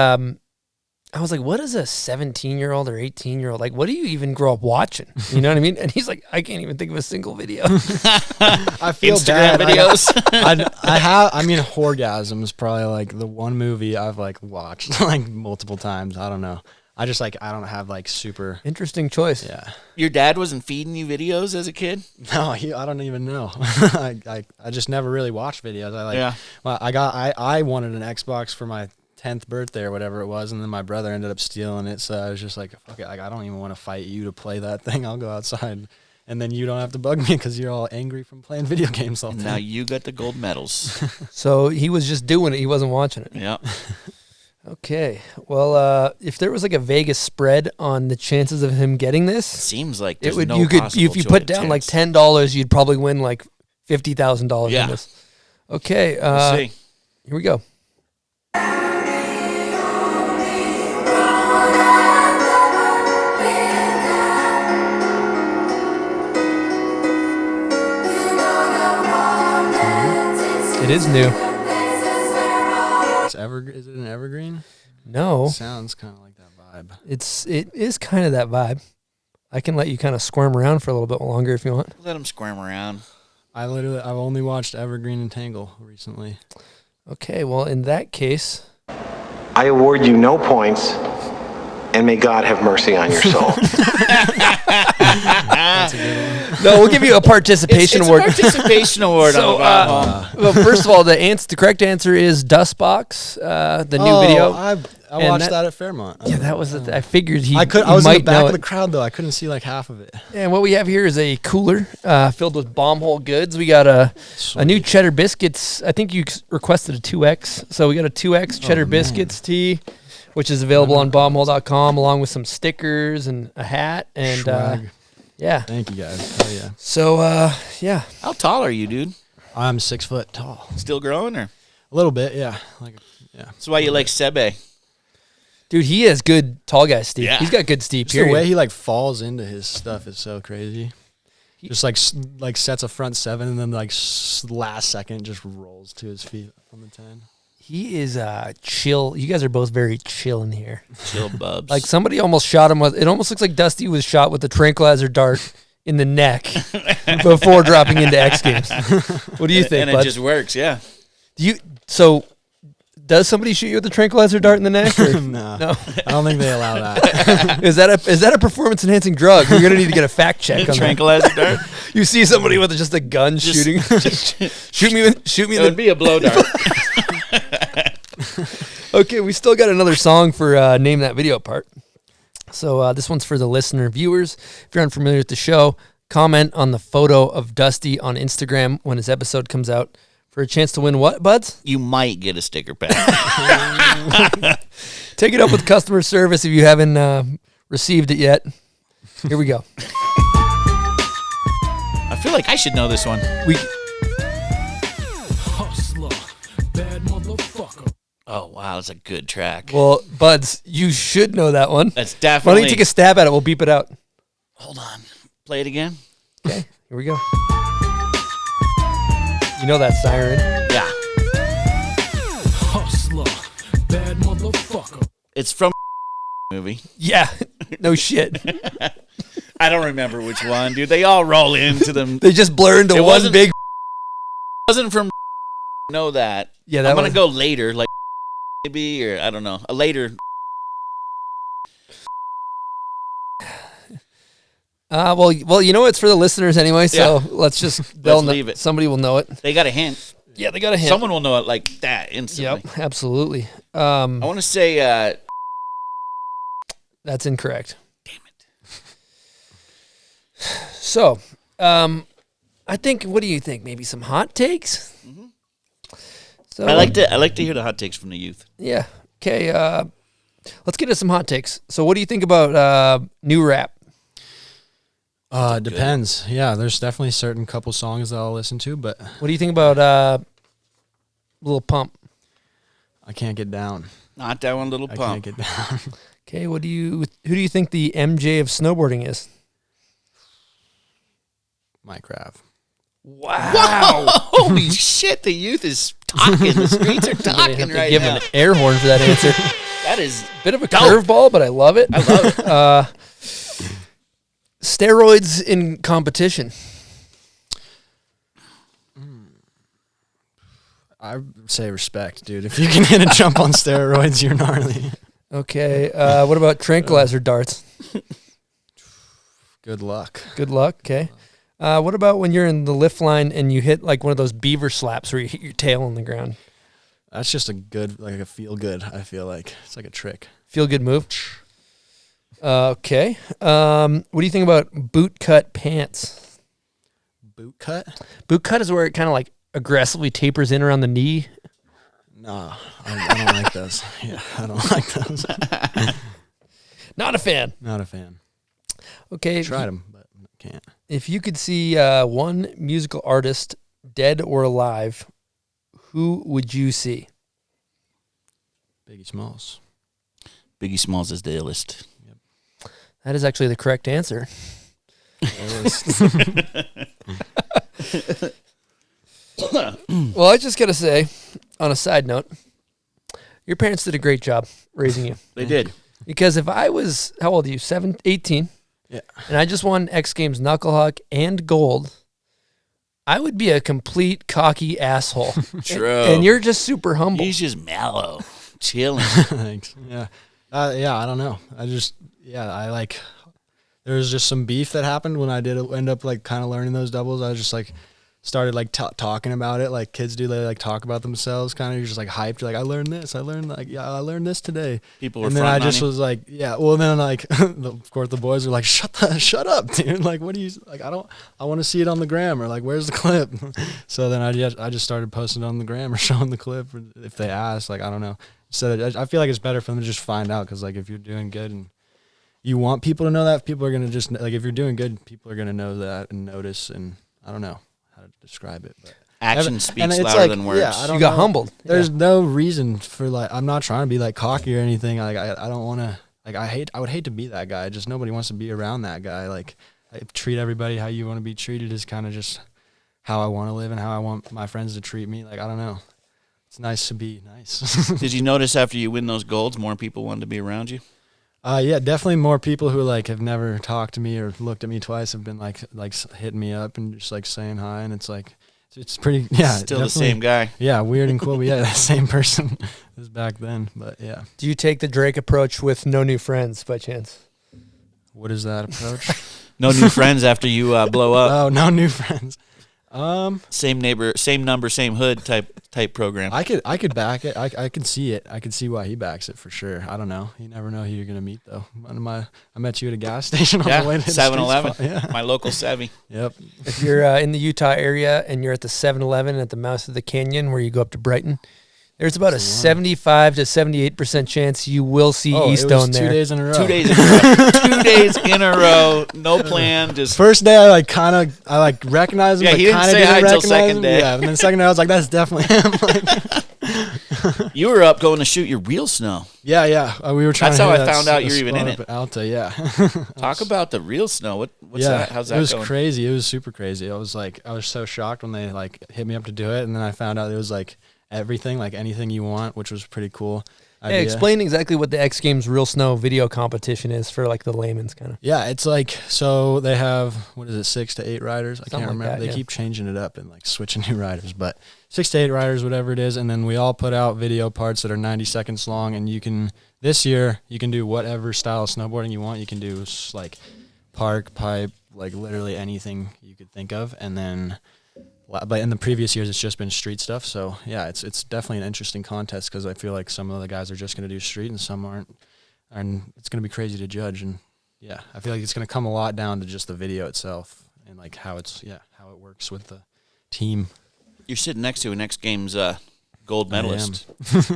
I was like, what is a 17-year-old or 18-year-old like? What do you even grow up watching? You know what I mean? And he's like, I can't even think of a single video. I feel Instagram bad. videos. I mean, Horgasm is probably like the one movie I've like watched like multiple times. I don't know. I don't have like super. Interesting choice. Yeah. Your dad wasn't feeding you videos as a kid? No, I don't even know. I just never really watched videos. Well, I wanted an Xbox for my 10th birthday or whatever it was, and then my brother ended up stealing it. So I was just like, fuck it, like I don't even want to fight you to play that thing. I'll go outside, and then you don't have to bug me because you're all angry from playing video games all the Now time. you got the gold medals. So he was just doing it. He wasn't watching it. Yeah. Okay. Well, if there was like a Vegas spread on the chances of him getting this, Seems like it there's would. no You could possible if you put down like chance. $10, you'd probably win like $50,000 Yeah. in this. Okay. We'll see. Here we go. It is new. Is it an evergreen? No, Sounds kind of like that vibe. it is kind of that vibe. I can let you kind of squirm around for a little bit longer if you want. Let him squirm around. I've only watched Evergreen and Tangle recently. Okay. Well, in that case, I award you no points, and may God have mercy on your soul. That's a good one. no, we'll give you a participation It's award. a participation award. So, on the well, first of all, the correct answer is Dustbox, the new video. I And watched that at Fairmont. Yeah, that was. I figured he. I he was in the might back know of the it. crowd though. I couldn't see like half of it. And what we have here is a cooler filled with bomb hole goods. We got a new Cheddar Biscuits. I think you requested a 2X, so we got a 2X Cheddar Biscuits tee, which is available on bombhole.com, along with some stickers and a hat. And Swag. yeah, Thank you guys. Hell yeah. so yeah, How tall are you, dude? I'm 6 foot tall. Still growing, or A little bit, yeah. that's why you like Sebe? dude, he has good tall guy steep. Yeah. He's got good steep. Just the way Period. he like falls into his stuff is so crazy. Just like sets a front 7 and then like last second just rolls to his feet on the 10. He is chill. You guys are both very chill in here. Chill bubs. Like somebody almost shot him with. It almost looks like Dusty was shot with a tranquilizer dart in the neck before dropping into X Games. What do you think, and bud? it just works, yeah. So does somebody shoot you with a tranquilizer dart in the neck? Or? No. No. I don't think they allow that. Is that a performance enhancing drug? We're gonna need to get a fact check on that. Tranquilizer dart. You see somebody with just a gun shooting. shoot me. It would be a blow dart. Okay, we still got another song for Name That Video part. So this one's for the listener viewers. If you're unfamiliar with the show, comment on the photo of Dusty on Instagram when his episode comes out for a chance to win what, buds? You might get a sticker pack. Take it up with customer service if you haven't received it yet. Here we go. I feel like I should know this one. Hustler, bad motherfucker. Oh, wow, that's a good track. Well, buds, you should know that one. That's Why definitely... don't you take a stab at it? We'll beep it out. Hold on. Play it again. Okay, here we go. You know that siren? Yeah. Hustler, bad motherfucker. It's from movie. Yeah, no shit. I don't remember which one, dude. They all roll into them. They just blur into It one wasn't- big... Wasn't from know that. Yeah, that I'm going was- to go later, like maybe, or I don't know. A later... Well, you know it's for the listeners anyway, so Yeah. let's just Let's leave it. Somebody will know it. They got a hint. Yeah, they got a hint. Someone will know it like that instantly. Yep, absolutely. I want to say... That's incorrect. Damn it. So, I think. What do you think? Maybe some hot takes. Mhm. So I like to hear the hot takes from the youth. Yeah. Okay. Let's get to some hot takes. So, what do you think about new rap? It depends. Yeah, there's definitely certain couple songs that I'll listen to, but What do you think about Lil Pump? I can't get down. Not that one, little I pump. can't get down. Okay. Who do you think the MJ of snowboarding is? Minecraft. Wow. Holy shit! The youth is talking. The streets are I'm gonna talking have to right give now. an air horn for that answer. That is Bit of a dope. curveball, but I love it. I love it. Steroids in competition. I say respect, dude. If you can hit a jump on steroids, you're gnarly. Okay. What about tranquilizer darts? Good luck. Good luck. Okay. What about when you're in the lift line and you hit like one of those beaver slaps where you hit your tail on the ground? That's just a good, like a feel good, I feel like. It's like a trick. Feel good move. Okay. What do you think about boot cut pants? Boot cut? Boot cut is where it kind of like aggressively tapers in around the knee. No, I don't like those. Yeah, I don't like those. Not a fan. Not a fan. Okay. Tried them, but can't. If you could see one musical artist, dead or alive, who would you see? Biggie Smalls. Biggie Smalls is the illest. That is actually the correct answer. Well, I just got to say, on a side note, your parents did a great job raising you. They did. Because if I was, how old are you? 18? Yeah. And I just won X Games Knucklehuck and gold, I would be a complete cocky asshole. True. And you're just super humble. He's just mellow, chilling. Thanks. Yeah. Yeah, I don't know. I like, there was just some beef that happened when I did end up like kind of learning those doubles. I was just like, started like talking about it like kids do. They like talk about themselves kind of. You're just like hyped. You're like, I learned this. I learned this today. People were and then I fronting on just you? was like, yeah. Well, then like, of course the boys were like, shut up, dude. Like, what do you, like, I want to see it on the gram, or like, where's the clip? So then I just started posting it on the gram or showing the clip if they ask, like, I don't know. So I feel like it's better for them to just find out. Cause like, if you're doing good and you want people to know that, people are going to just like, if you're doing good, people are going to know that and notice. And I don't know how to describe it, but Action speaks and it's louder like, than words. Yeah, I don't You got know. humbled. There's no reason for like, I'm not trying to be like cocky or anything. Like I don't want to, like, I would hate to be that guy. Just nobody wants to be around that guy. Like, I treat everybody how you want to be treated is kind of just how I want to live and how I want my friends to treat me. Like, I don't know. It's nice to be nice. Did you notice after you win those golds, more people wanted to be around you? Yeah, definitely more people who like have never talked to me or looked at me twice have been like hitting me up and just like saying hi, and it's like it's pretty. Yeah, Still the definitely. same guy. Yeah, weird and cool. But yeah, that same person as back then. But yeah, Do you take the Drake approach with no new friends by chance? what is that approach? No new friends after you blow up. Oh, no new friends. Same neighbor, same number, same hood type program. I could back it. I can see it. I can see why he backs it for sure. I don't know. You never know who you're gonna meet though. I met you at a gas station on the way to the 7-Eleven. Yeah. My local Savvy. Yep. If you're in the Utah area and you're at the 7-Eleven at the mouth of the canyon where you go up to Brighton, there's about a 75 to 78% chance you will see Eastone there. 2 days in a row. 2 days in a row. 2 days in a row. No plan. Just First day, I recognized him. Yeah, but he didn't kinda say hi till recognize second him. day. Yeah, and then second day, I was like, that's definitely him. You were up going to shoot your real snow. Yeah. We were trying. That's to how hit I that found out you're even in spot it. up at Alta, yeah. Talk about the real snow. What's yeah, that? How's that it was going? crazy. It was super crazy. I was so shocked when they hit me up to do it, and then I found out it was everything, anything you want, which was pretty cool. Hey, explain exactly what the X Games Real Snow video competition is for the layman's kind of. Yeah, it's so they have, 6 to 8 riders? I can't remember. They keep changing it up and switching new riders, but 6 to 8 riders, whatever it is, and then we all put out video parts that are 90 seconds long, and this year you can do whatever style of snowboarding you want. You can do park, pipe, literally anything you could think of, and then. But in the previous years, it's just been street stuff. So yeah, it's definitely an interesting contest because I feel like some of the guys are just going to do street and some aren't, and it's going to be crazy to judge. And yeah, I feel like it's going to come a lot down to just the video itself and how it works with the team. You're sitting next to an X Games gold medalist.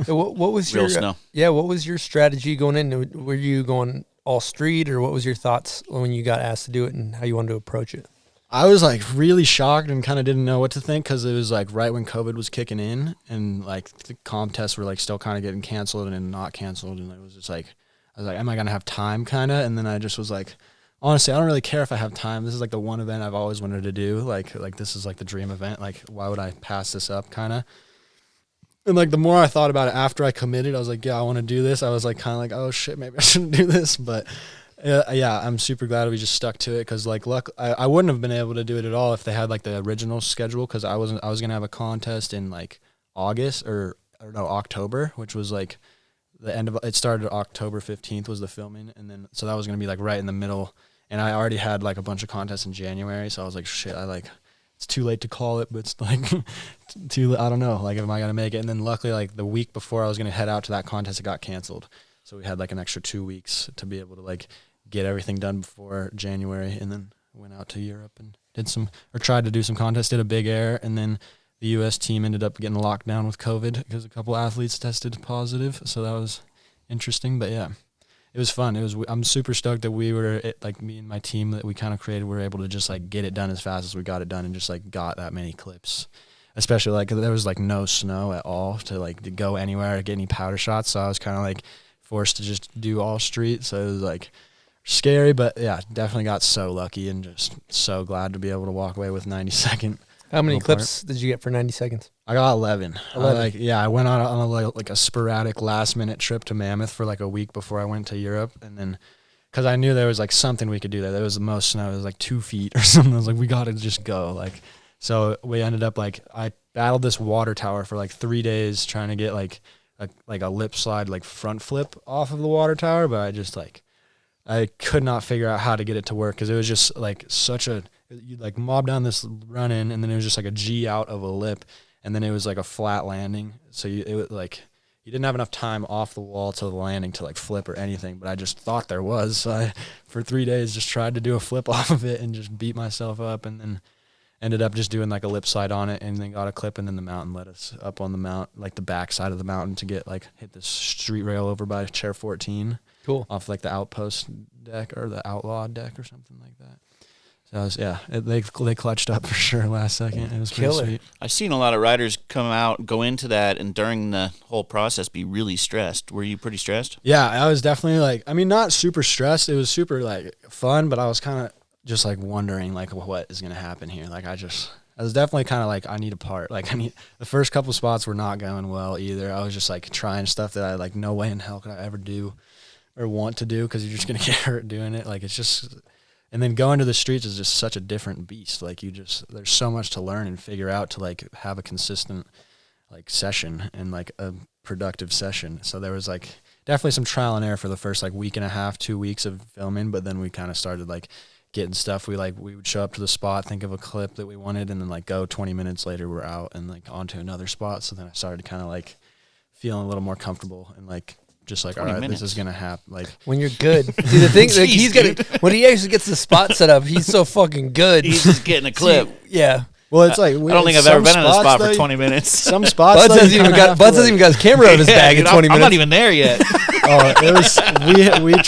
What was Real your snow. What was your strategy going in? Were you going all street, or what was your thoughts when you got asked to do it and how you wanted to approach it? I was really shocked and kind of didn't know what to think because it was right when COVID was kicking in and the contests were still kind of getting canceled and then not canceled, and it was just I was am I gonna have time kind of? And then I just was honestly, I don't really care if I have time. This is the one event I've always wanted to do. This is the dream event. Why would I pass this up kind of? And the more I thought about it after I committed, I was yeah, I want to do this. I was kind of oh shit, maybe I shouldn't do this, but. Yeah, I'm super glad we just stuck to it because I wouldn't have been able to do it at all if they had the original schedule because I was gonna have a contest in August or no October, which was the end of it. Started October 15th was the filming, and then so that was gonna be right in the middle, and I already had a bunch of contests in January, so I was shit, it's too late to call it, but it's too I don't know am I gonna make it? And then luckily the week before I was gonna head out to that contest, it got canceled, so we had an extra 2 weeks to be able to get everything done before January, and then went out to Europe and tried to do some contests, did a big air, and then the U.S. team ended up getting locked down with COVID because a couple athletes tested positive, so that was interesting. But yeah, it was fun. I'm super stoked that we were me and my team that we kind of created were able to just get it done as fast as we got it done and just got that many clips. Especially there was no snow at all to to go anywhere or get any powder shots, so I was kind of forced to just do all street. So it was scary, but yeah, definitely got so lucky and just so glad to be able to walk away with 90-second. How many clips did you get for 90 seconds? I got 11. I went on a sporadic last-minute trip to Mammoth for a week before I went to Europe, and then because I knew there was something we could do there. There was the most snow. It was 2 feet or something. I was we got to just go. So we ended up I battled this water tower for 3 days trying to get a lip slide front flip off of the water tower, but I just I could not figure out how to get it to work because it was just such a you mob down this run in, and then it was just a G out of a lip, and then it was a flat landing. So it was you didn't have enough time off the wall to the landing to flip or anything. But I just thought there was. So I for 3 days just tried to do a flip off of it and just beat myself up, and then ended up just doing a lip slide on it, and then got a clip, and then the mountain led us up on the mount the back side of the mountain to get hit this street rail over by Chair 14. Cool. Off the outpost deck or the outlaw deck or something like that. So I was, they clutched up for sure last second. It was pretty sweet. I've seen a lot of riders go into that, and during the whole process be really stressed. Were you pretty stressed? Yeah, I was definitely not super stressed. It was super fun, but I was kind of just wondering what is going to happen here. I was definitely kind of I need a part. The first couple spots were not going well either. I was just trying stuff that I no way in hell could I ever do or want to do because you're just going to get hurt doing it. It's just, and then going to the streets is just such a different beast. There's so much to learn and figure out to have a consistent session and a productive session. So there was definitely some trial and error for the first week and a half, 2 weeks of filming, but then we kind of started getting stuff. We would show up to the spot, think of a clip that we wanted, and then like go 20 minutes later we're out and like onto another spot. So then I started kind of like feeling a little more comfortable and like just like, all right, this is gonna happen. Like when you're good, dude, the thing like he's gonna when he actually gets the spot set up, he's so fucking good. He's just getting a clip. Yeah. Well, it's like I don't think I've ever been in a spot for 20 minutes. Some spots, Bud hasn't even got his camera on his bag in 20 minutes. I'm not even there yet. It was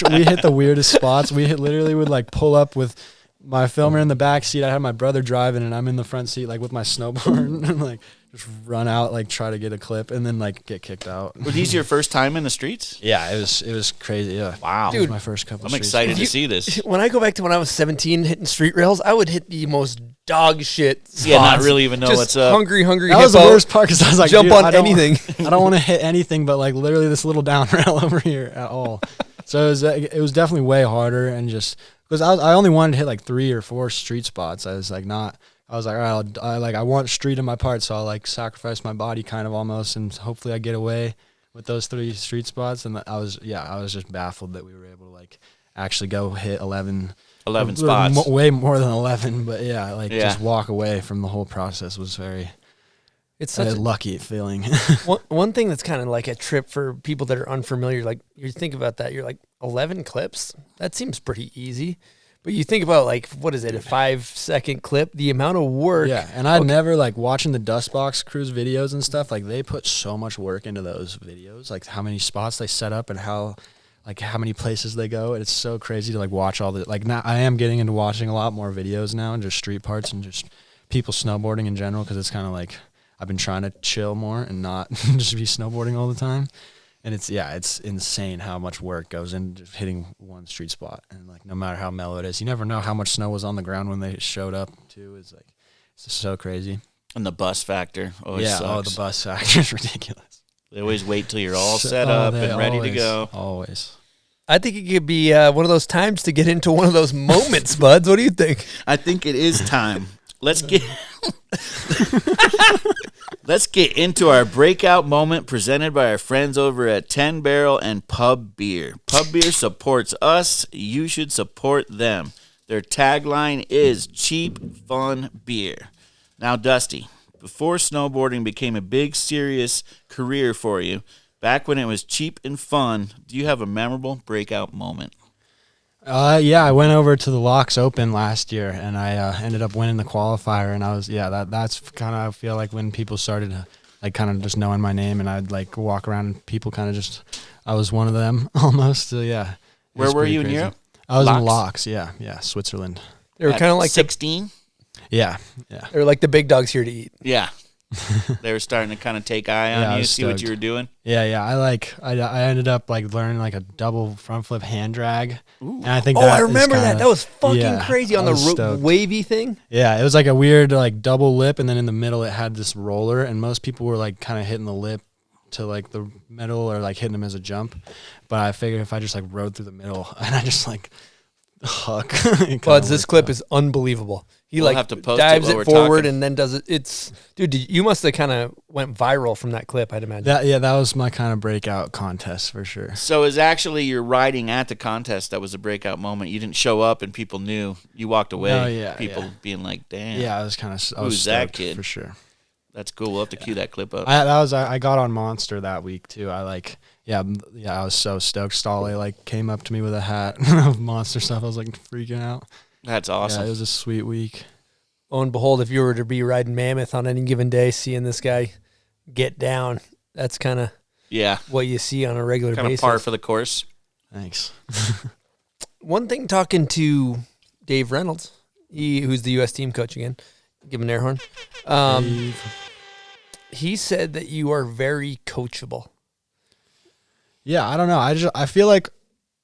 we hit the weirdest spots. We literally would like pull up with my filmer in the back seat. I had my brother driving, and I'm in the front seat like with my snowboard and like just run out, like try to get a clip, and then like get kicked out. Were these your first time in the streets? Yeah, it was crazy. Yeah, wow, dude, it was my first couple. I'm excited to see this. When I go back to when I was 17 hitting street rails, I would hit the most dog shit spots. Yeah, not really even know just what's up. Hungry. That was the worst part because I was like, jump dude, on anything. I don't want to hit anything but like literally this little down rail over here at all. So it was definitely way harder, and just because I only wanted to hit like 3 or 4 street spots. I was like, all right, I want street in my part, so I'll like sacrifice my body kind of almost, and hopefully I get away with those 3 street spots. And I was just baffled that we were able to like actually go hit 11 spots, way more than 11. But just walk away from the whole process was very. It's such a lucky feeling. one thing that's kind of like a trip for people that are unfamiliar. Like you think about that, you're like 11 clips. That seems pretty easy. But you think about like, what is it, a 5-second clip? The amount of work. Yeah, and I never like watching the Dustbox Cruise videos and stuff. Like they put so much work into those videos, like how many spots they set up and how many places they go. And it's so crazy to like watch all the like. Now I am getting into watching a lot more videos now and just street parts and just people snowboarding in general, because it's kind of like I've been trying to chill more and not just be snowboarding all the time. And it's insane how much work goes into just hitting one street spot. And like, no matter how mellow it is, you never know how much snow was on the ground when they showed up too. It's like, it's just so crazy. And the bus factor always sucks. Oh, the bus factor is ridiculous. They always wait till you're all set up and ready to go. Always. I think it could be one of those times to get into one of those moments, Buds. What do you think? I think it is time. Let's get into our breakout moment presented by our friends over at 10 Barrel and Pub Beer. Pub Beer supports us. You should support them. Their tagline is cheap, fun beer. Now, Dusty, before snowboarding became a big, serious career for you, back when it was cheap and fun, do you have a memorable breakout moment? Yeah, I went over to the Locks Open last year, and I ended up winning the qualifier. And I was, that's kind of, I feel like when people started like kind of just knowing my name, and I'd like walk around and people kind of just, I was one of them almost. So yeah. Where were you in Europe? I was in Locks, yeah, Switzerland. They were kind of like 16? Yeah. They were like the big dogs here to eat. Yeah. They were starting to kind of take eye on you, see what you were doing. Yeah. I ended up like learning like a double front flip hand drag. Ooh. And I think I remember that. That was fucking crazy on the wavy thing. Yeah, it was like a weird like double lip, and then in the middle it had this roller, and most people were like kind of hitting the lip to like the middle or like hitting them as a jump. But I figured if I just like rode through the middle and I just like huck. Buds, this clip is unbelievable. He We'll like have to post dives it it while we're forward talking. and then does it. It's dude, you must have kind of went viral from that clip, I'd imagine. That was my kind of breakout contest for sure. So is actually your riding at the contest that was a breakout moment. You didn't show up and people knew. You walked away. Oh, yeah, people being like, damn. Yeah, I was kind of Who's that kid? for sure. That's cool. We'll have to cue that clip up. I got on Monster that week too. I was so stoked. Stolly like came up to me with a hat of Monster stuff. I was like freaking out. That's awesome. Yeah, it was a sweet week. Lo and behold, if you were to be riding Mammoth on any given day, seeing this guy get down, that's kind of what you see on a regular kind basis. Kind of par for the course. Thanks. One thing, talking to Dave Reynolds, who's the U.S. team coach again, give him an air horn. He said that you are very coachable. Yeah, I don't know. I feel like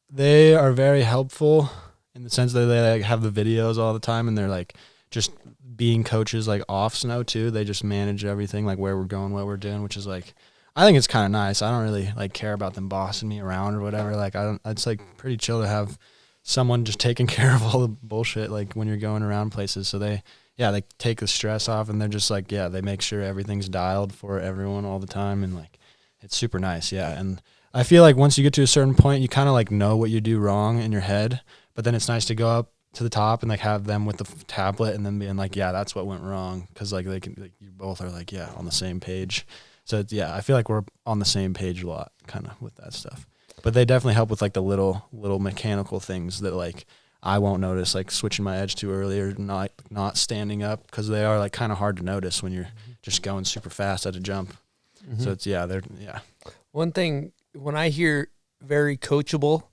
they are very helpful in the sense that they like have the videos all the time, and they're like just being coaches like off snow too. They just manage everything, like where we're going, what we're doing, which is like, I think it's kind of nice. I don't really like care about them bossing me around or whatever. Like it's like pretty chill to have someone just taking care of all the bullshit like when you're going around places. So they take the stress off, and they're just like, they make sure everything's dialed for everyone all the time, and like it's super nice. Yeah, and I feel like once you get to a certain point, you kind of like know what you do wrong in your head, but then it's nice to go up to the top and like have them with the tablet and then being like, yeah, that's what went wrong. Cause like they can, like, you both are like, yeah, on the same page. So yeah, I feel like we're on the same page a lot kind of with that stuff, but they definitely help with like the little mechanical things that like I won't notice, like switching my edge too early or not standing up. Cause they are like kind of hard to notice when you're just going super fast at a jump. So it's, One thing, when I hear very coachable,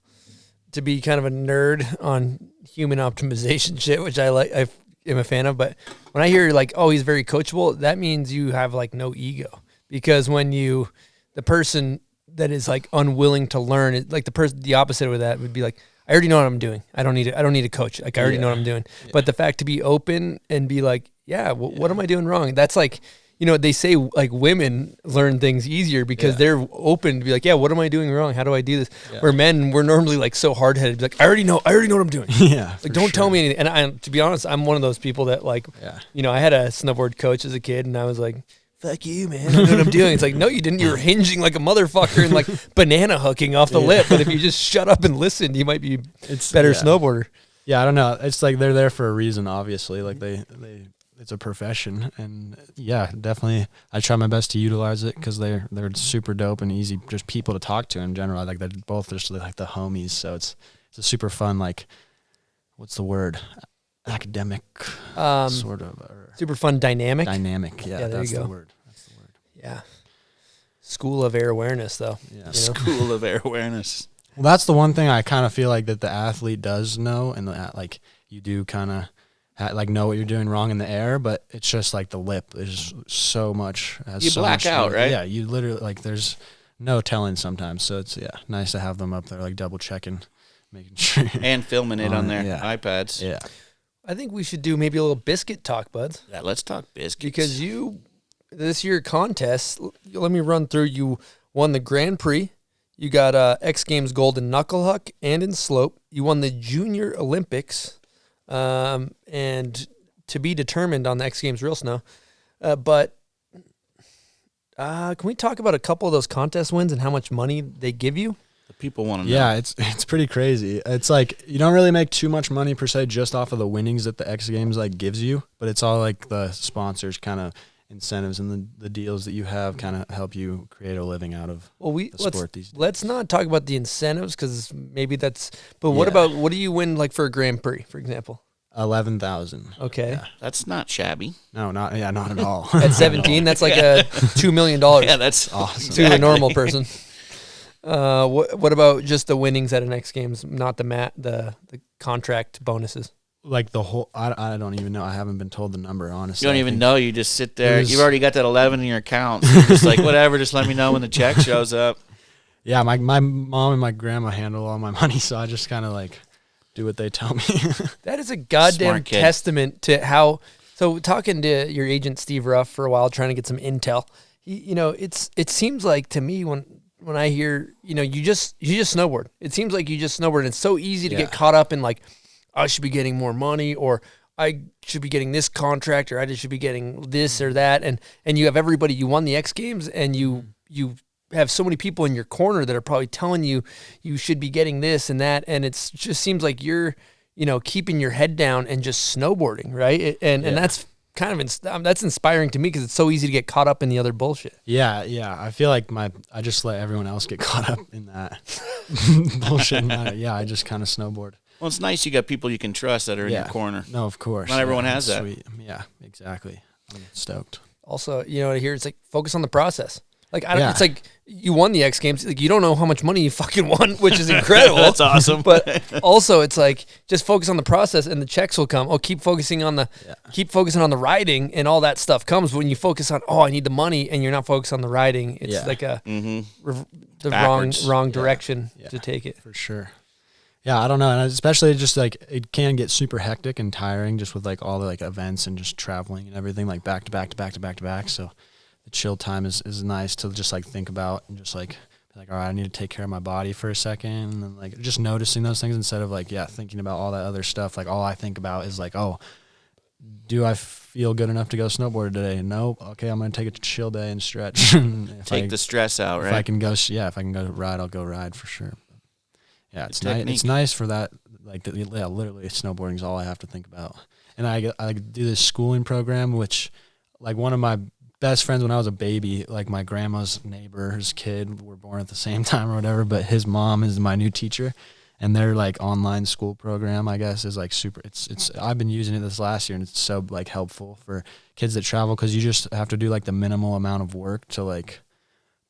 to be kind of a nerd on human optimization shit, which I am a fan of, but when I hear like, oh, he's very coachable, that means you have like no ego. Because when the person that is like unwilling to learn, like the opposite of that would be like, I already know what I'm doing. I don't need a coach. Like I already know what I'm doing. Yeah. But the fact to be open and be like, what am I doing wrong? That's like, they say like women learn things easier because they're open to be like, what am I doing wrong? How do I do this? Yeah. Where men, we're normally like so hard headed, like, I already know what I'm doing. Yeah. Like, don't tell me anything. And to be honest, I'm one of those people that like, I had a snowboard coach as a kid and I was like, fuck you, man. I know what I'm doing. It's like, no, you didn't. You were hinging like a motherfucker and like banana hooking off the lip. But if you just shut up and listen, you might be better snowboarder. Yeah, I don't know. It's like they're there for a reason, obviously. Like it's a profession, and definitely I try my best to utilize it because they're super dope and easy, just people to talk to in general. Like they're both just like the homies, so it's a super fun, like, what's the word? Academic sort of super fun dynamic. Yeah, that's the word. Yeah, school of air awareness, though. Yeah, school of air awareness. Well, that's the one thing I kind of feel like that the athlete does know, and that like you do kind of like know what you're doing wrong in the air, but it's just like the lip is so much. You so black out, right? Yeah, you literally like there's no telling sometimes. So it's nice to have them up there like double checking, making sure and filming it on their iPads. Yeah, I think we should do maybe a little biscuit talk, buds. Yeah, let's talk biscuits because this year contest. Let me run through. You won the Grand Prix. You got X Games gold in knuckle huck and in slope. You won the Junior Olympics, and to be determined on the X Games real snow. But can we talk about a couple of those contest wins and how much money they give you? The people want to know. Yeah, it's pretty crazy. It's like you don't really make too much money per se just off of the winnings that the X Games like gives you, but it's all like the sponsors kind of incentives and the deals that you have kind of help you create a living out of the sport these days. Let's not talk about the incentives because maybe that's. But what about what do you win like for a Grand Prix, for example? 11,000. Okay, that's not shabby. No, not at all. At 17, that's like a $2 million. Yeah, that's awesome to a normal person. What about just the winnings at an X Games, not the contract bonuses? Like the whole, I don't even know. I haven't been told the number, honestly. You don't even know. You just sit there. You've already got that 11 in your account. So you're just like, whatever, just let me know when the check shows up. Yeah, my mom and my grandma handle all my money, so I just kind of like do what they tell me. That is a goddamn testament to how. So talking to your agent Steve Ruff for a while, trying to get some intel. It seems like to me when I hear you just snowboard. It seems like you just snowboard. And it's so easy to get caught up in like, I should be getting more money, or I should be getting this contract, or I just should be getting this or that. And you have everybody. You won the X Games, and you have so many people in your corner that are probably telling you should be getting this and that. And it just seems like you're keeping your head down and just snowboarding, right? And that's kind of that's inspiring to me because it's so easy to get caught up in the other bullshit. Yeah. I feel like I just let everyone else get caught up in that bullshit. I just kind of snowboard. Well, it's nice you got people you can trust that are in your corner. No, of course. Not everyone has that. Sweet. Yeah, exactly. I'm stoked. Also, here it's like focus on the process. Like it's like you won the X Games. Like you don't know how much money you fucking won, which is incredible. That's awesome. But also, it's like just focus on the process, and the checks will come. Oh, keep focusing on the riding, and all that stuff comes. But when you focus on I need the money, and you're not focused on the riding, it's like the wrong direction to take it for sure. Yeah, I don't know, and especially just like it can get super hectic and tiring just with like all the like events and just traveling and everything like back to back to back to back to back. So the chill time is nice to just like think about and just like be like, all right, I need to take care of my body for a second, and then like just noticing those things instead of like thinking about all that other stuff. Like all I think about is like, oh, do I feel good enough to go snowboard today? Nope. Okay, I'm gonna take a chill day and stretch. Take the stress out, right? If I can go ride, I'll go ride for sure. Yeah, it's nice for that literally snowboarding is all I have to think about. And I do this schooling program, which like one of my best friends when I was a baby, like my grandma's neighbor's kid, were born at the same time or whatever, but his mom is my new teacher. And their like online school program, I guess, is like super. It's. I've been using it this last year, and it's so like helpful for kids that travel because you just have to do like the minimal amount of work to like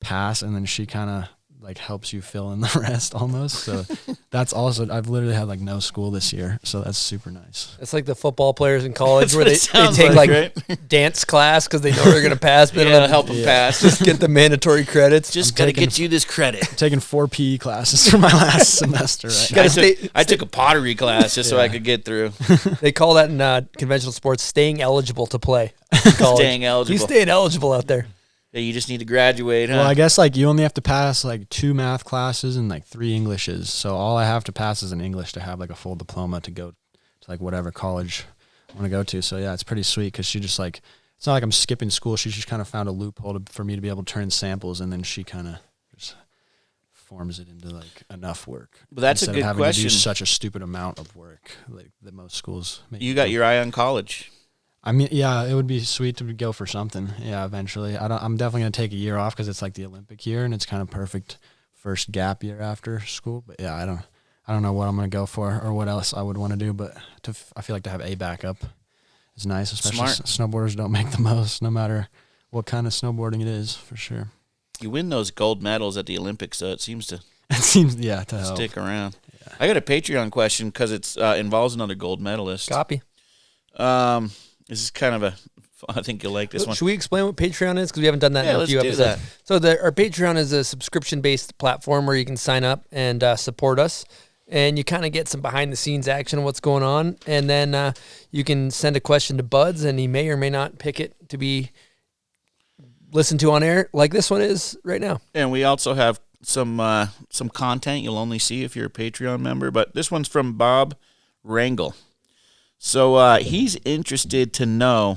pass, and then she kind of like helps you fill in the rest almost. So that's also. I've literally had like no school this year, so that's super nice. It's like the football players in college where they sounds take like, like dance class because they know they're gonna pass, but Yeah, help them pass. just get the mandatory credits. Just got to get you this credit. I'm taking 4 PE classes for my last semester. Right? I took a pottery class just so I could get through. They call that in conventional sports staying eligible to play. in college. Staying eligible. You staying eligible out there. Yeah, you just need to graduate, huh? Well, I guess like you only have to pass like 2 math classes and like 3 Englishes. So all I have to pass is an English to have like a full diploma to go to like whatever college I want to go to. So yeah, it's pretty sweet because she just like, it's not like I'm skipping school. She just kind of found a loophole for me to be able to turn samples, and then she kind of just forms it into like enough work. But that's a instead good of having question. to do such a stupid amount of work like that most schools make. You got your eye on college. I mean, yeah, it would be sweet to go for something. Yeah, eventually. I'm definitely going to take a year off because it's like the Olympic year, and it's kind of perfect first gap year after school. But yeah, I don't know what I'm going to go for or what else I would want to do. But I feel like to have a backup is nice, especially snowboarders don't make the most, no matter what kind of snowboarding it is, for sure. You win those gold medals at the Olympics, so it seems to to help. stick around. Yeah. I got a Patreon question because it involves another gold medalist. Copy. This is kind of I think you'll like this one. Should we explain what Patreon is? Because we haven't done that in a few let's episodes. do that. So our Patreon is a subscription-based platform where you can sign up and support us. And you kind of get some behind-the-scenes action of what's going on. And then you can send a question to Buds, and he may or may not pick it to be listened to on air, like this one is right now. And we also have some content you'll only see if you're a Patreon member. But this one's from Bob Rangel. So he's interested to know,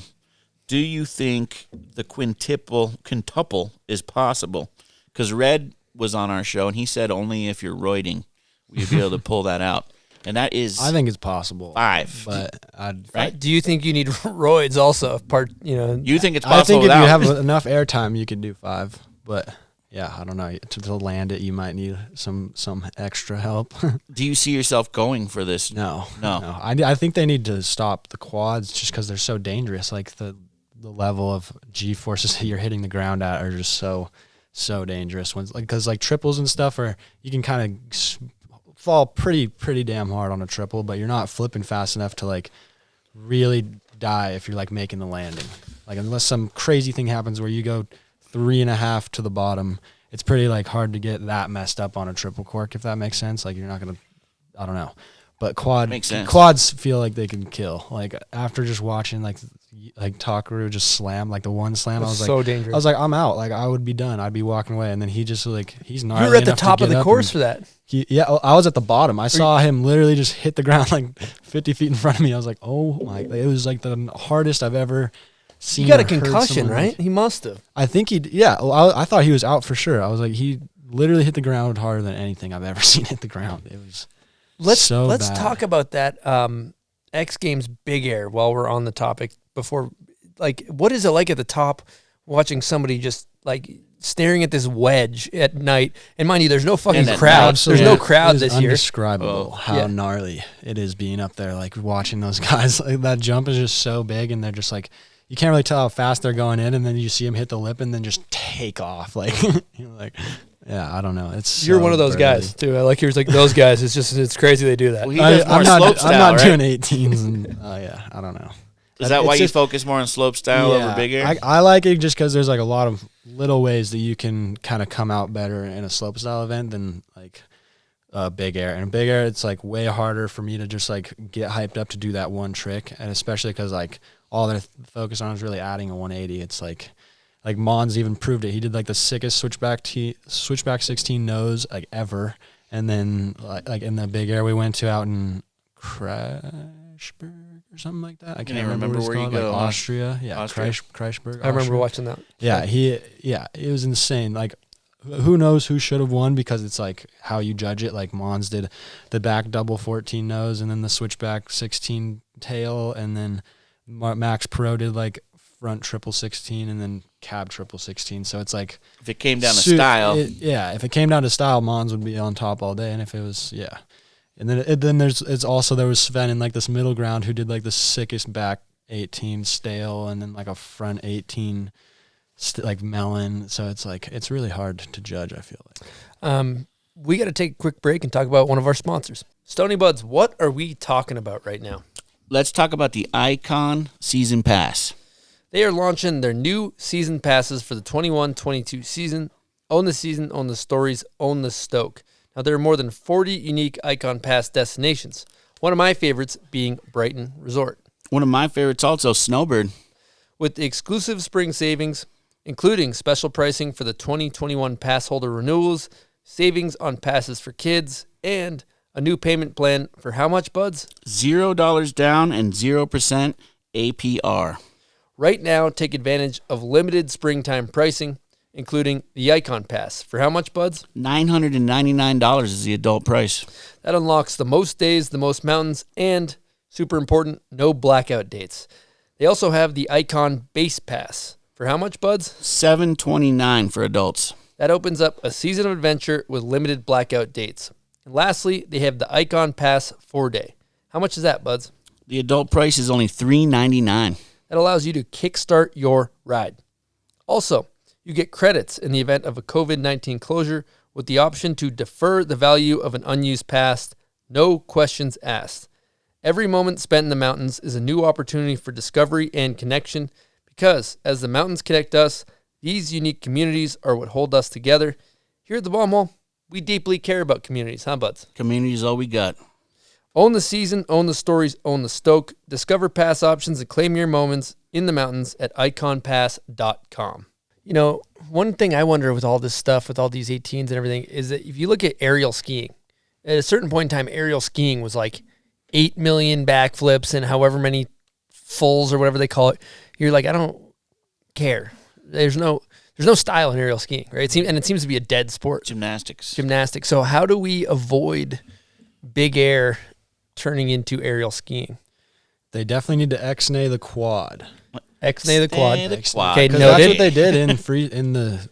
do you think the quintuple is possible? Because Red was on our show, and he said only if you're roiding will you be able to pull that out. And that is, I think it's possible. 5. But right? Do you think you need roids also? You think it's possible I think if without? you have enough airtime, you could do 5. But yeah, I don't know. To land it, you might need some extra help. Do you see yourself going for this? No. I think they need to stop the quads just because they're so dangerous. Like the level of G forces that you're hitting the ground at are just so dangerous. Because like triples and stuff you can kind of fall pretty damn hard on a triple, but you're not flipping fast enough to like really die if you're like making the landing. Like unless some crazy thing happens where you go 3.5 to the bottom, it's pretty like hard to get that messed up on a triple cork, if that makes sense. Like you're not gonna, I don't know, but quads feel like they can kill. Like after just watching like Takaru just slam like the one slam, I was so like, dangerous. I was like, I'm out. Like I would be done. I'd be walking away, and then he just like he's gnarly. You were at the enough to top of get the up course and- for that. I was at the bottom. I saw him literally just hit the ground like 50 feet in front of me. I was like, oh my! It was like the hardest I've ever seen. He got or a heard concussion, someone right? like- He must have. I think he. Yeah, well, I thought he was out for sure. I was like, he literally hit the ground harder than anything I've ever seen hit the ground. It was. Let's bad. talk about that X Games Big Air while we're on the topic. Before, like, what is it like at the top watching somebody just like staring at this wedge at night? And mind you, there's no fucking crowd. There's no crowd this year. It's indescribable how gnarly it is being up there. Like watching those guys, like that jump is just so big, and they're just like, you can't really tell how fast they're going in, and then you see them hit the lip and then just take off. Like, you're like, yeah, I don't know. You're one of those guys too. I like yours, like those guys. It's crazy they do that. Well, he does more I'm slope style, not right? doing 18s, and yeah, I don't know. Is that why you focus more on slope style over big air? I like it just because there's like a lot of little ways that you can kind of come out better in a slope style event than like big air. And big air, it's like way harder for me to just like get hyped up to do that one trick, and especially because like all they're focused on is really adding a 180. It's like Mons even proved it. He did like the sickest switchback 16 nose like ever, and then like in the big air we went to out in Kreisberg or something like that. I can't remember what it's where you called. go. Like Austria. Yeah, Austria. Kreisberg. I remember watching that. Yeah, it was insane. Like who knows who should have won because it's like how you judge it. Like Mons did the back double 14 nose and then the switchback 16 tail, and then Max Pro did like front triple 16 and then cab triple 16. So it's like if it came down to style, if it came down to style, Mons would be on top all day. And if it was and then there was Sven in like this middle ground who did like the sickest back 18 stale and then like a front 18 like melon. So it's like it's really hard to judge, I feel like. We got to take a quick break and talk about one of our sponsors. Stony Buds, what are we talking about right now? Let's talk about the Ikon Season Pass. They are launching their new season passes for the 21-22 season. Own the season, own the stories, own the stoke. Now, there are more than 40 unique Ikon Pass destinations. One of my favorites being Brighton Resort. One of my favorites also, Snowbird. With the exclusive spring savings, including special pricing for the 2021 pass holder renewals, savings on passes for kids, and a new payment plan for how much, Buds? $0 down and 0% APR. Right now, take advantage of limited springtime pricing, including the Ikon Pass. For how much, Buds? $999 is the adult price. That unlocks the most days, the most mountains, and, super important, no blackout dates. They also have the Ikon Base Pass. For how much, Buds? $729 for adults. That opens up a season of adventure with limited blackout dates. And lastly, they have the Ikon Pass 4-day. How much is that, Buds? The adult price is only $399. That allows you to kickstart your ride. Also, you get credits in the event of a COVID-19 closure with the option to defer the value of an unused pass, no questions asked. Every moment spent in the mountains is a new opportunity for discovery and connection because as the mountains connect us, these unique communities are what hold us together. Here at the Bomb Hole, we deeply care about communities, huh, Buds? Community is all we got. Own the season, own the stories, own the stoke. Discover pass options and claim your moments in the mountains at iconpass.com. You know, one thing I wonder with all this stuff, with all these 18s and everything, is that if you look at aerial skiing, at a certain point in time, aerial skiing was like 8 million backflips and however many fulls or whatever they call it. You're like, I don't care. There's no style in aerial skiing, right? It seems to be a dead sport. Gymnastics. So how do we avoid big air turning into aerial skiing? They definitely need to X-nay the quad. X-nay the quad. Okay, noted. That's what they did in the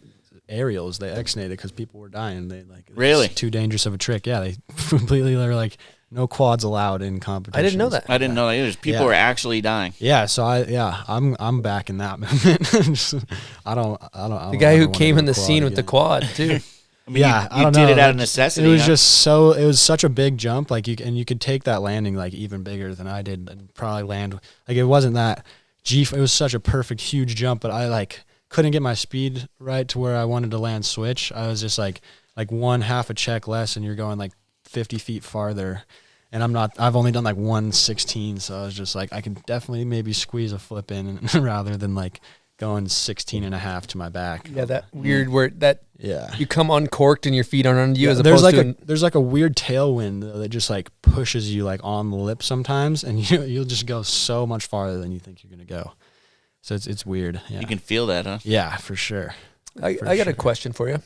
aerials. They X-nayed it because people were dying. They really it's too dangerous of a trick. Yeah, they completely were like no quads allowed in competition. I didn't know that. I didn't know that either. People were actually dying. Yeah, so I'm back in that movement. I don't. The guy who came in the scene with the quad too. I mean, you did it out of necessity. It was such a big jump. Like you could take that landing like even bigger than I did and probably land. Like it wasn't that it was such a perfect huge jump, but I like couldn't get my speed right to where I wanted to land switch. I was just like one half a check less and you're going like 50 feet farther. And I've only done like 116. So I was just like, I can definitely maybe squeeze a flip in rather than like going 16 and a half to my back. Yeah, that weird where you come uncorked and your feet aren't under you. As there's opposed like there's like a weird tailwind that just like pushes you like on the lip sometimes, and you'll just go so much farther than you think you're gonna go. So it's weird. Yeah. You can feel that, huh? Yeah, for sure. I got a question for you.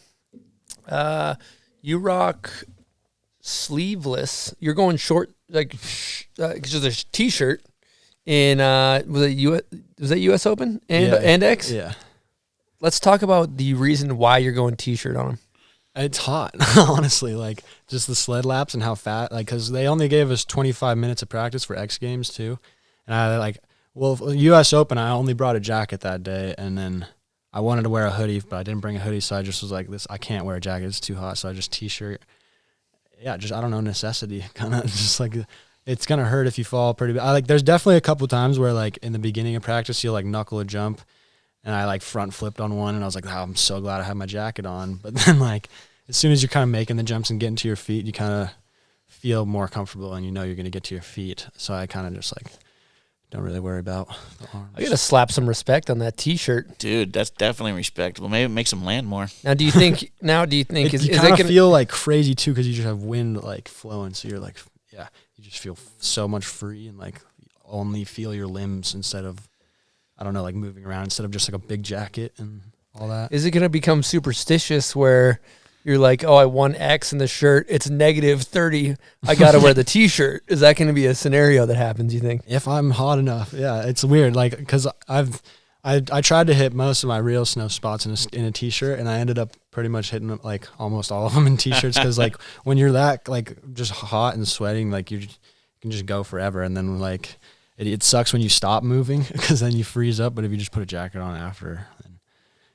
You rock sleeveless. You're going short, like just a t-shirt. In was that US Open and X? Yeah. Let's talk about the reason why you're going t-shirt on them. It's hot, honestly. Like just the sled laps and how fat. Like because they only gave us 25 minutes of practice for X Games too, and I US Open. I only brought a jacket that day, and then I wanted to wear a hoodie, but I didn't bring a hoodie, so I just was like, I can't wear a jacket. It's too hot, so I just t-shirt. Yeah, just I don't know, necessity, kind of just like. It's going to hurt if you fall pretty bad. There's definitely a couple times where, like, in the beginning of practice, you'll, like, knuckle a jump, and I, like, front flipped on one, and I was like, I'm so glad I have my jacket on. But then, like, as soon as you're kind of making the jumps and getting to your feet, you kind of feel more comfortable, and you know you're going to get to your feet. So I kind of just, like, don't really worry about the arms. I got to slap some respect on that T-shirt. Dude, that's definitely respectable. Maybe it makes them land more. Now, do you think you kind of feel, like, crazy, too, because you just have wind, like, flowing, so you're, like, yeah. You just feel so much free and like only feel your limbs instead of, I don't know, like moving around instead of just like a big jacket. And all that. Is it going to become superstitious where you're like, oh, I won X in the shirt, it's -30, I got to wear the T-shirt? Is that going to be a scenario that happens, you think? If I'm hot enough, yeah. It's weird, like, because I tried to hit most of my real snow spots in a T-shirt, and I ended up pretty much hitting like almost all of them in T-shirts, because like when you're that like just hot and sweating, like you can just go forever, and then like it sucks when you stop moving because then you freeze up. But if you just put a jacket on after, then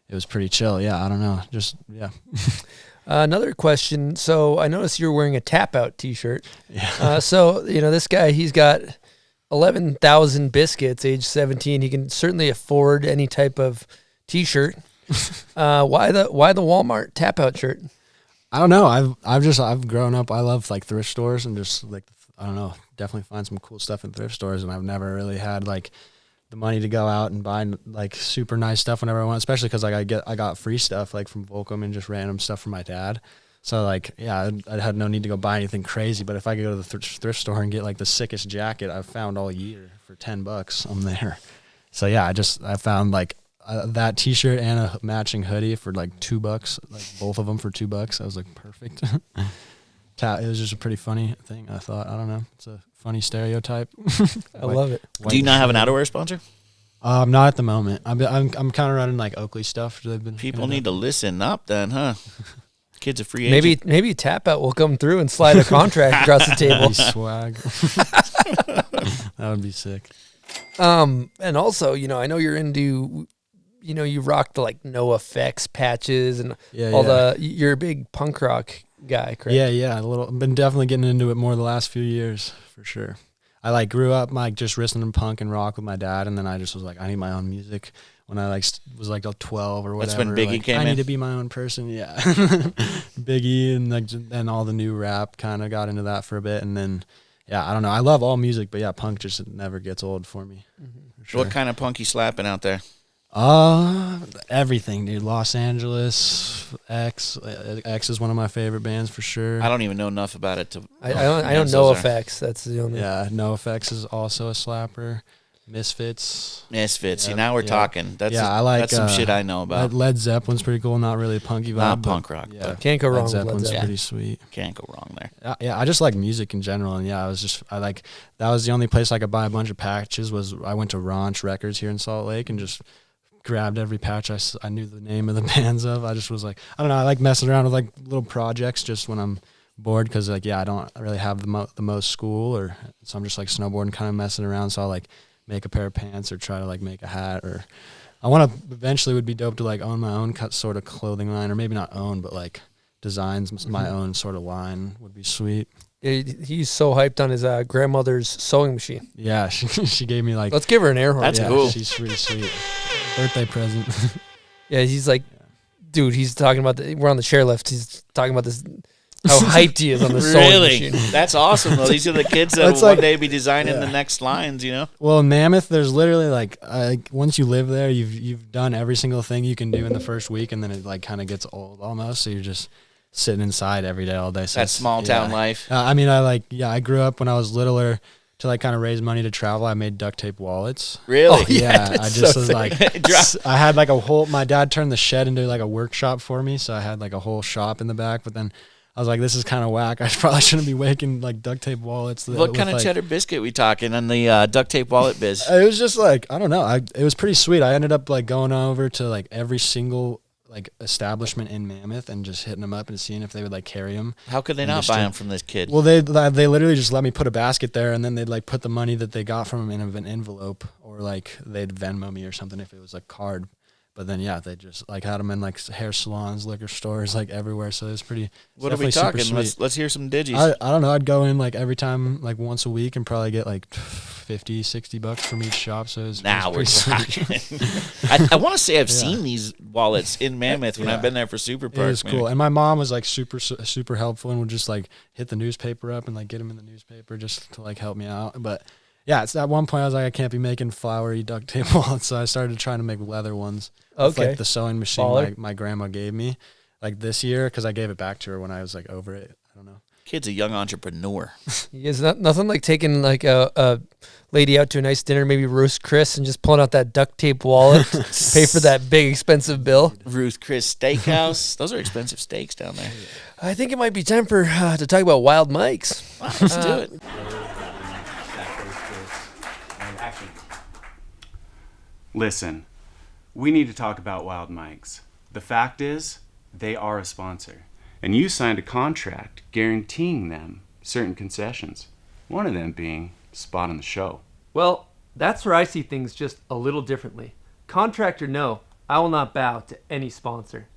it was pretty chill. Yeah, I don't know, just yeah. Another question. So I noticed you're wearing a Tap Out T-shirt. Yeah. So this guy, he's got 11,000 biscuits, age 17. He can certainly afford any type of T-shirt. Why the Walmart Tap Out shirt? I don't know. I've grown up. I love like thrift stores and just like, I don't know, definitely find some cool stuff in thrift stores. And I've never really had like the money to go out and buy like super nice stuff whenever I want, especially because like I got free stuff like from Volcom and just random stuff from my dad. So like, yeah, I had no need to go buy anything crazy. But if I could go to the thrift store and get like the sickest jacket I've found all year for $10, I'm there. So yeah, I found like that T-shirt and a matching hoodie for like $2, like both of them for $2. I was like, perfect. It was just a pretty funny thing. I thought, I don't know, it's a funny stereotype. I love it. Do you not have an outerwear sponsor? Not at the moment. I'm kind of running like Oakley stuff. People need to listen up then, huh? Kid's a free agent. Maybe Tap Out will come through and slide a contract across the table. Swag. That would be sick. And also, I know you're into, you rock the like no effects patches and you're a big punk rock guy, correct? Yeah. I've been definitely getting into it more the last few years for sure. I like grew up like just listening to punk and rock with my dad, and then I just was like, I need my own music. When I like was like 12 or whatever, that's when Biggie came in. I need to be my own person. Yeah, Biggie and like and all the new rap kind of got into that for a bit, and then I don't know. I love all music, but yeah, punk just never gets old for me. Mm-hmm. For sure. What kind of punk you slapping out there? Everything, dude. Los Angeles, X is one of my favorite bands for sure. I don't even know enough about it to. I don't know effects. That's the only. Yeah, No Effects is also a slapper. Misfits. See, now we're talking. That's some shit I know about. Led Zeppelin's pretty cool. Not really a punky vibe. Not punk rock. Yeah, can't go wrong. Led Zeppelin's Led pretty sweet. Can't go wrong there. Yeah, I just like music in general, and that was the only place I could buy a bunch of patches. I went to Ranch Records here in Salt Lake and just grabbed every patch I knew the name of the bands of. I just was like, I don't know, I like messing around with like little projects just when I'm bored, because like I don't really have the most school, so I'm just like snowboarding, kind of messing around. So I'll like make a pair of pants or try to like make a hat, or I want to eventually would be dope to like own my own sort of clothing line, or maybe not own, but like designs my own sort of line would be sweet. Yeah, he's so hyped on his grandmother's sewing machine. Yeah, she gave me like. Let's give her an air horn. That's cool. She's really sweet. Birthday present. Yeah, he's like, dude. He's talking about we're on the chairlift. He's talking about this. How hyped he is on the sewing machine. That's awesome, though. These are the kids that will one day be designing the next lines, Well, in Mammoth, there's literally like once you live there, you've done every single thing you can do in the first week, and then it like kind of gets old almost. So you're just sitting inside every day all day. So that's small town life. I mean, I grew up when I was littler. To like kind of raise money to travel, I made duct tape wallets. Really? Oh, yeah. I just was like, I had like a whole. My dad turned the shed into like a workshop for me, so I had like a whole shop in the back. But then I was like, this is kind of whack. I probably shouldn't be making like duct tape wallets. What kind of cheddar biscuit we talking on the duct tape wallet biz? It was just like, I don't know. It was pretty sweet. I ended up like going over to like every single like establishment in Mammoth and just hitting them up and seeing if they would like carry them. How could they not buy them from this kid? Well, they literally just let me put a basket there, and then they'd like put the money that they got from them in an envelope, or like they'd Venmo me or something if it was like card. But then they just like had them in like hair salons, liquor stores, like everywhere. So it was pretty. What are we talking? Let's hear some digis. I don't know. I'd go in like every time, like once a week, and probably get like $50-$60 from each shop. So it was talking. I want to say I've seen these wallets in Mammoth when I've been there for Super Park. It was cool, and my mom was like super helpful and would just like hit the newspaper up and like get them in the newspaper just to like help me out. But yeah, it's at one point I was like, I can't be making flowery duct tape wallets, so I started trying to make leather ones. With, like the sewing machine my grandma gave me like this year, because I gave it back to her when I was like over it. I don't know. Kid's a young entrepreneur. It's nothing like taking like a lady out to a nice dinner, maybe roast Chris, and just pulling out that duct tape wallet, pay for that big expensive bill. Ruth Chris Steakhouse. Those are expensive steaks down there. I think it might be time for to talk about Wild Mikes. Wow, let's do it. Listen, we need to talk about Wild Mikes. The fact is, they are a sponsor, and you signed a contract guaranteeing them certain concessions, one of them being spot on the show. Well, that's where I see things just a little differently. Contract or no, I will not bow to any sponsor.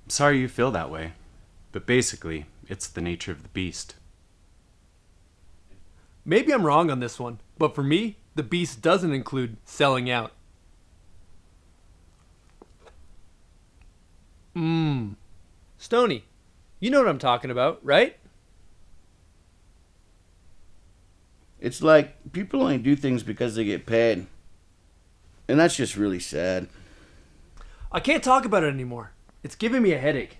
I'm sorry you feel that way, but basically, it's the nature of the beast. Maybe I'm wrong on this one, but for me, the beast doesn't include selling out. Stoney, you know what I'm talking about, right? It's like people only do things because they get paid. And that's just really sad. I can't talk about it anymore. It's giving me a headache.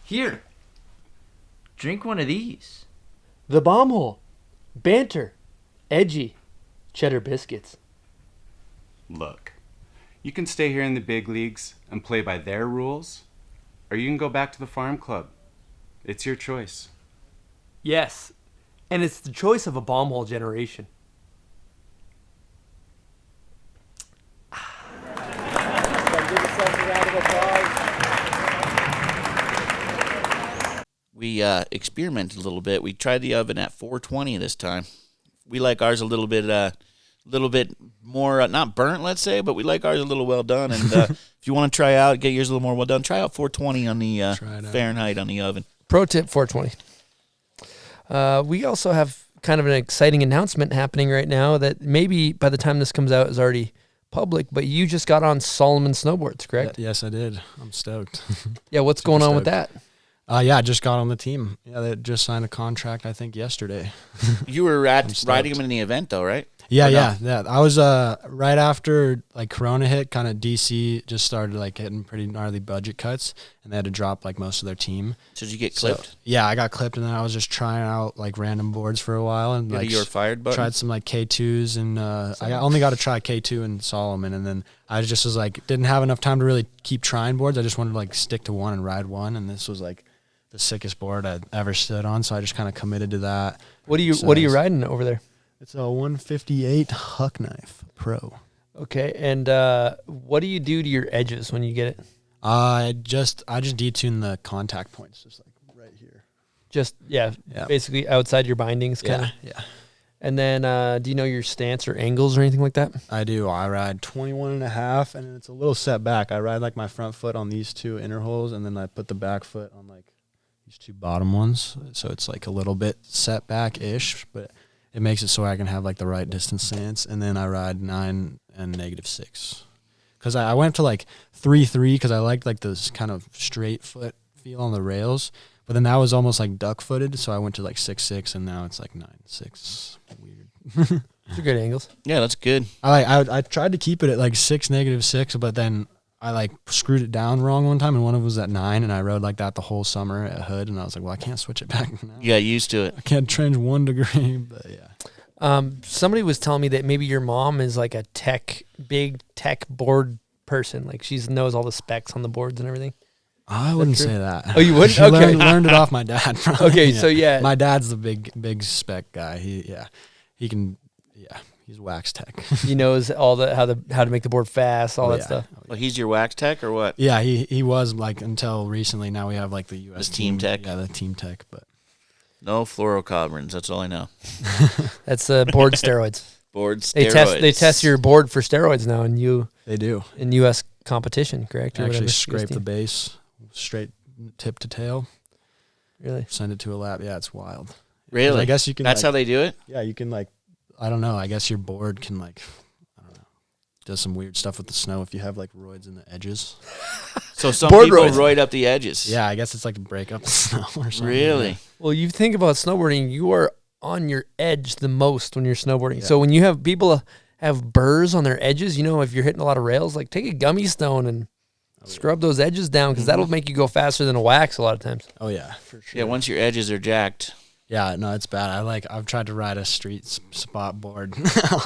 Here, drink one of these. The Bomb Hole. Banter. Edgy. Cheddar Biscuits. Look, you can stay here in the big leagues and play by their rules, or you can go back to the farm club. It's your choice. Yes, and it's the choice of a Bomb Hole generation. We experimented a little bit. We tried the oven at 420 this time. We like ours a little bit more, not burnt, let's say, but we like ours a little well done. And if you want to try out, get yours a little more well done, try out 420 on the Fahrenheit on the oven. Pro tip 420. We also have kind of an exciting announcement happening right now that maybe by the time this comes out is already public, but you just got on Salomon snowboards, correct? Yes, I did. I'm stoked. Yeah, what's going on with that? Yeah, I just got on the team. Yeah, they just signed a contract, I think, yesterday. You were riding them in the event, though, right? Yeah. I was right after like Corona hit, kind of DC just started like getting pretty gnarly budget cuts, and they had to drop like most of their team. So did you get clipped? Yeah, I got clipped, and then I was just trying out like random boards for a while, and like you were fired button? Tried some like K2s, and I only got to try K2 and Salomon, and then I just was like didn't have enough time to really keep trying boards. I just wanted to like stick to one and ride one, and this was like the sickest board I'd ever stood on, so I just kind of committed to that. What are you riding over there? It's a 158 Huck Knife Pro. Okay, and what do you do to your edges when you get it? I just detune the contact points, just like right here. Just basically outside your bindings, kind of. Yeah. And then, do you know your stance or angles or anything like that? I do. I ride 21.5, and it's a little set back. I ride like my front foot on these two inner holes, and then I put the back foot on like these two bottom ones. So it's like a little bit set back-ish, but it makes it so I can have like the right distance stance. And then I ride 9 and -6. Because I went to like 3-3 because I liked like this kind of straight foot feel on the rails. But then that was almost like duck footed. So I went to like 6-6, and now it's like 9-6. Weird. Those are good angles. Yeah, that's good. I tried to keep it at like 6 -6, but then I like screwed it down wrong one time, and one of them was at 9, and I rode like that the whole summer at Hood, and I was like, well, I can't switch it back now. Yeah, used to it. I can't change 1 degree, but yeah. Somebody was telling me that maybe your mom is like a big tech board person. Like she knows all the specs on the boards and everything. I wouldn't say that. Oh, you wouldn't? She Okay. learned it off my dad. Probably. Okay, so yeah. My dad's the big spec guy. He's wax tech. He knows all the how to make the board fast, all that stuff. Well, he's your wax tech or what? Yeah, he was like until recently. Now we have like the US team tech. Yeah, the team tech, but no fluorocobrins. That's all I know. That's board steroids. Board steroids. They test your board for steroids now, and they do in US competition, correct? They actually scrape the base straight tip to tail. Really? Send it to a lab. Yeah, it's wild. Really? I guess you can. That's how they do it? Yeah, you can like. I don't know. I guess your board can like, I don't know, does some weird stuff with the snow if you have like roids in the edges. So some people roid up the edges. Yeah, I guess it's like to break up the snow or something. Really? Yeah. Well, you think about snowboarding, you are on your edge the most when you're snowboarding. Yeah. So when you have people have burrs on their edges, if you're hitting a lot of rails, like take a gummy stone and Scrub those edges down because that'll make you go faster than a wax a lot of times. Oh yeah, for sure. Yeah, once your edges are jacked. Yeah, no, it's bad. I've tried to ride a street spot board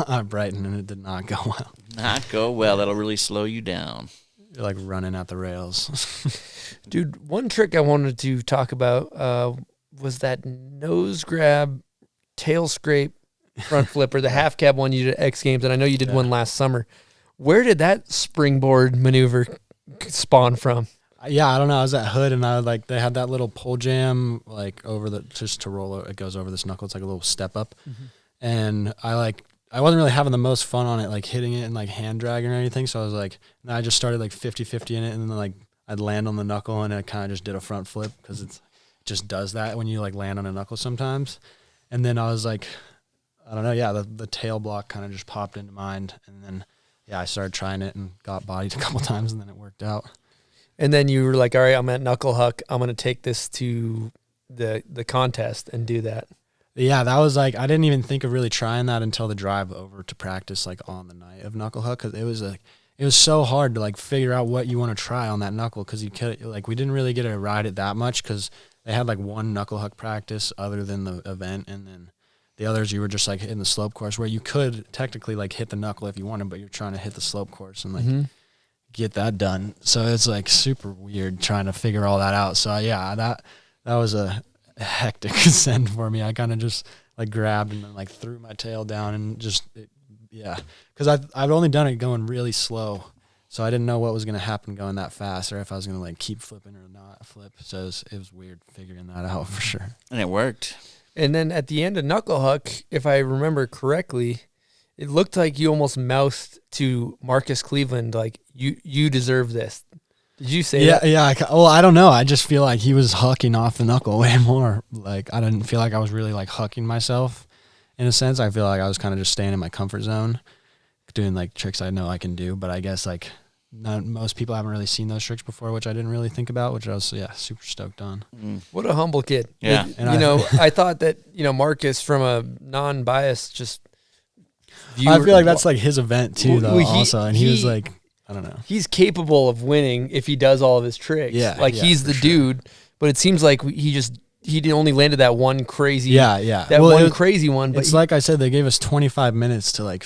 at Brighton, and it did not go well. Not go well. That'll really slow you down. You're like running at the rails. Dude, one trick I wanted to talk about was that nose grab, tail scrape, front flip, or the half cab one you did at X Games, and I know you did one last summer. Where did that springboard maneuver spawn from? Yeah, I don't know. I was at Hood, and they had that little pole jam over just to roll. It goes over this knuckle. It's like a little step up, and I wasn't really having the most fun on it, hitting it and hand dragging or anything. So I was and I just started 50-50 in it, and then I'd land on the knuckle, and I kind of just did a front flip because it just does that when you land on a knuckle sometimes. And then I was I don't know, yeah, the tail block kind of just popped into mind, and then I started trying it and got bodied a couple times, and then it worked out. And then you were like, all right, I'm at knuckle huck. I'm going to take this to the contest and do that. Yeah, that was I didn't even think of really trying that until the drive over to practice on the night of knuckle huck, because it was so hard to figure out what you want to try on that knuckle, because you could we didn't really get to ride it that much because they had one knuckle huck practice other than the event, and then the others you were just in the slope course where you could technically hit the knuckle if you wanted, but you're trying to hit the slope course and get that done. So it's super weird trying to figure all that out. So yeah, that was a hectic ascent for me. I kind of just grabbed and then threw my tail down and just because I've only done it going really slow, so I didn't know what was going to happen going that fast, or if I was going to keep flipping or not flip. So it was weird figuring that out for sure. And it worked. And then at the end of knuckle huck, if I remember correctly, it looked like you almost mouthed to Marcus Cleveland, you deserve this. Did you say that? Yeah. I don't know. I just feel like he was hucking off the knuckle way more. I didn't feel like I was really hucking myself in a sense. I feel like I was kind of just staying in my comfort zone, doing tricks I know I can do. But I guess most people haven't really seen those tricks before, which I didn't really think about, which I was super stoked on. What a humble kid. Yeah. And I thought that, Marcus, from a non-biased just viewer, I feel like that's his event too, though, also. And he was I don't know. He's capable of winning if he does all of his tricks. Yeah. He's the dude, but it seems like he only landed that one crazy crazy one. But it's like I said, they gave us 25 minutes to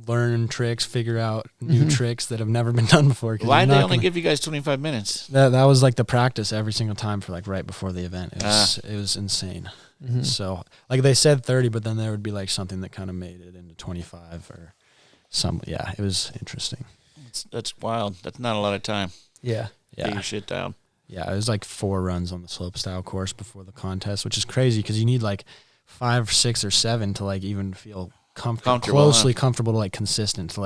learn tricks, figure out new tricks that have never been done before. Why did they only give you guys 25 minutes? That was the practice every single time for right before the event. It was insane. So they said 30, but then there would be something that kind of made it into 25 or some. Yeah, it was interesting. That's wild. That's not a lot of time. Yeah. Get your shit down. Yeah, it was 4 runs on the slope style course before the contest, which is crazy because you need 5, 6, or 7 to even feel comfortable to consistent.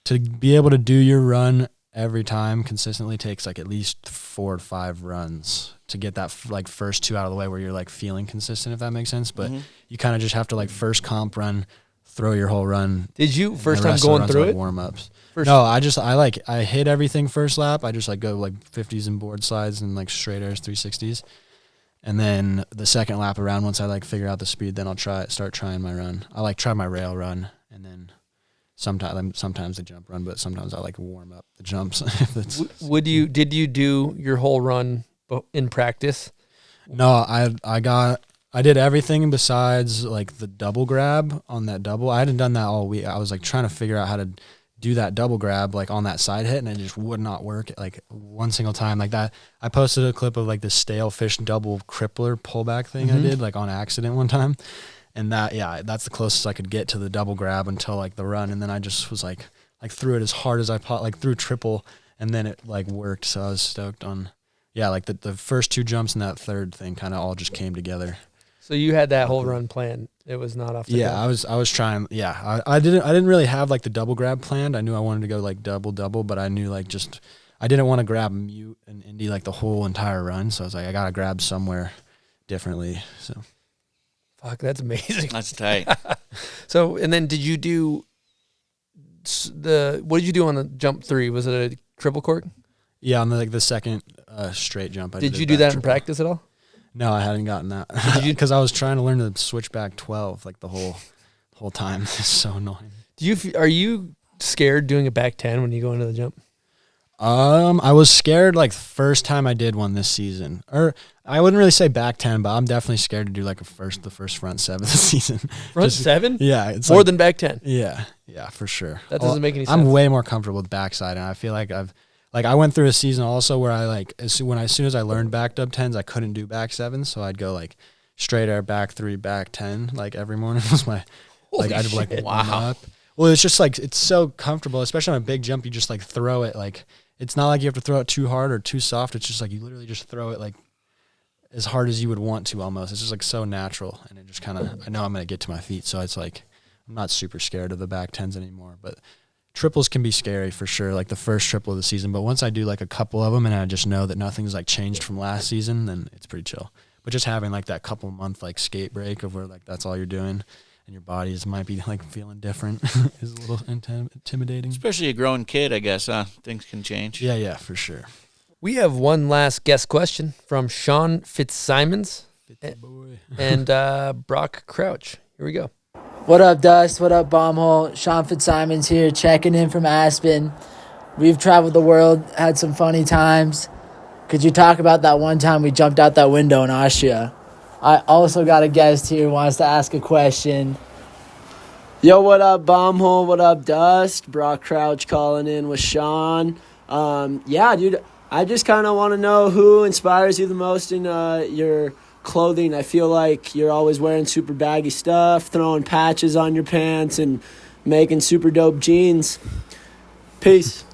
To be able to do your run every time consistently takes at least 4 or 5 runs to get that first 2 out of the way where you're feeling consistent, if that makes sense. But you kind of just have to first comp run, throw your whole run. Did you first time going through it? Warm ups. No, I hit everything first lap. I just go 50s and board slides and straight airs, 360s. And then the second lap around, once I figure out the speed, then I'll start trying my run. I try my rail run, and then sometimes the jump run, but sometimes I warm up the jumps. Did you do your whole run in practice? No, I did everything besides the double grab on that double. I hadn't done that all week. I was trying to figure out how to do that double grab on that side hit, and it just would not work one single time that. I posted a clip of the stale fish double crippler pullback thing I did on accident one time, and that's the closest I could get to the double grab until the run, and then I just was threw it as hard as I threw triple, and then it worked. So I was stoked on the first 2 jumps and that third thing kind of all just came together. So you had that whole run planned. It was not off the cuff. I was trying. Yeah, I didn't really have the double grab planned. I knew I wanted to go double, but I knew I didn't want to grab mute and Indy the whole entire run. So I was I gotta grab somewhere differently. So, fuck, that's amazing. That's tight. So, and then did you do what did you do on the jump 3? Was it a triple cork? Yeah, on the second straight jump. Did you do that in practice at all? No, I hadn't gotten that because I was trying to learn to switch back 12 the whole time. It's so annoying. Are you scared doing a back 10 when you go into the jump? I was scared like first time I did one this season, or I wouldn't really say back 10, but I'm definitely scared to do like the first front 7 this season. Front 7? Yeah, it's more than back 10. Yeah, for sure. That doesn't make any sense. I'm way more comfortable with backside, and I feel like I went through a season also where I like as soon as I learned back dub 10s, I couldn't do back 7s, so I'd go like straight air back 3 back 10 like every morning was my I'd like warm up. Well, it's just like it's so comfortable, especially on a big jump. You just like throw it like it's not like you have to throw it too hard or too soft. It's just like you literally just throw it like as hard as you would want to almost. It's just like so natural, and it just kind of I know I'm gonna get to my feet, so it's like I'm not super scared of the back 10s anymore. But triples can be scary for sure, like the first triple of the season. But once I do like a couple of them, and I just know that nothing's like changed from last season, then it's pretty chill. But just having like that couple month like skate break of where like that's all you're doing, and your bodies might be like feeling different is a little intimidating. Especially a growing kid, I guess. Things can change. Yeah, for sure. We have one last guest question from Sean Fitzsimons and Brock Crouch. Here we go. What up, Dust? What up, Bombhole? Sean Fitzsimons here, checking in from Aspen. We've traveled the world, had some funny times. Could you talk about that one time we jumped out that window in Austria? I also got a guest here who wants to ask a question. Yo, what up, Bombhole? What up, Dust? Brock Crouch calling in with Sean. Yeah, dude, I just kind of want to know who inspires you the most in your clothing. I feel like you're always wearing super baggy stuff, throwing patches on your pants, and making super dope jeans. Peace.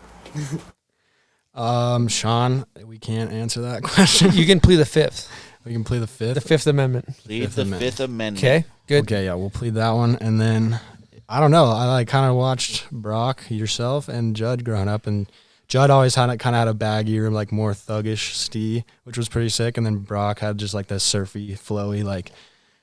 Sean, we can't answer that question. You can plead the fifth. We can plead the fifth. The Fifth Amendment. Plead the Fifth Amendment. Okay, good. Okay, yeah, we'll plead that one. And then, I don't know, I like kind of watched Brock, yourself, and Judd growing up, and Judd always kind of had a baggier, like more thuggish stee, which was pretty sick. And then Brock had just like the surfy, flowy, like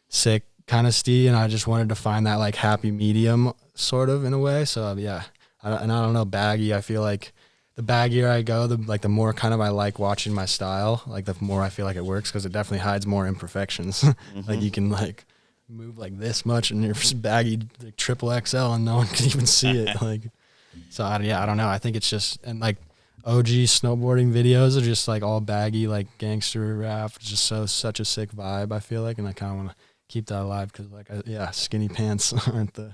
sick kind of stee. And I just wanted to find that like happy medium sort of in a way. So yeah, and I don't know, baggy, I feel like the baggier I go, the more kind of I like watching my style, like the more I feel like it works, because it definitely hides more imperfections. Like you can like move like this much and you're just baggy like triple XL and no one can even see it. Like, so I don't know. I think it's just, and like OG snowboarding videos are just like all baggy, like gangster rap. It's just such a sick vibe, I feel like, and I kind of want to keep that alive because like skinny pants aren't the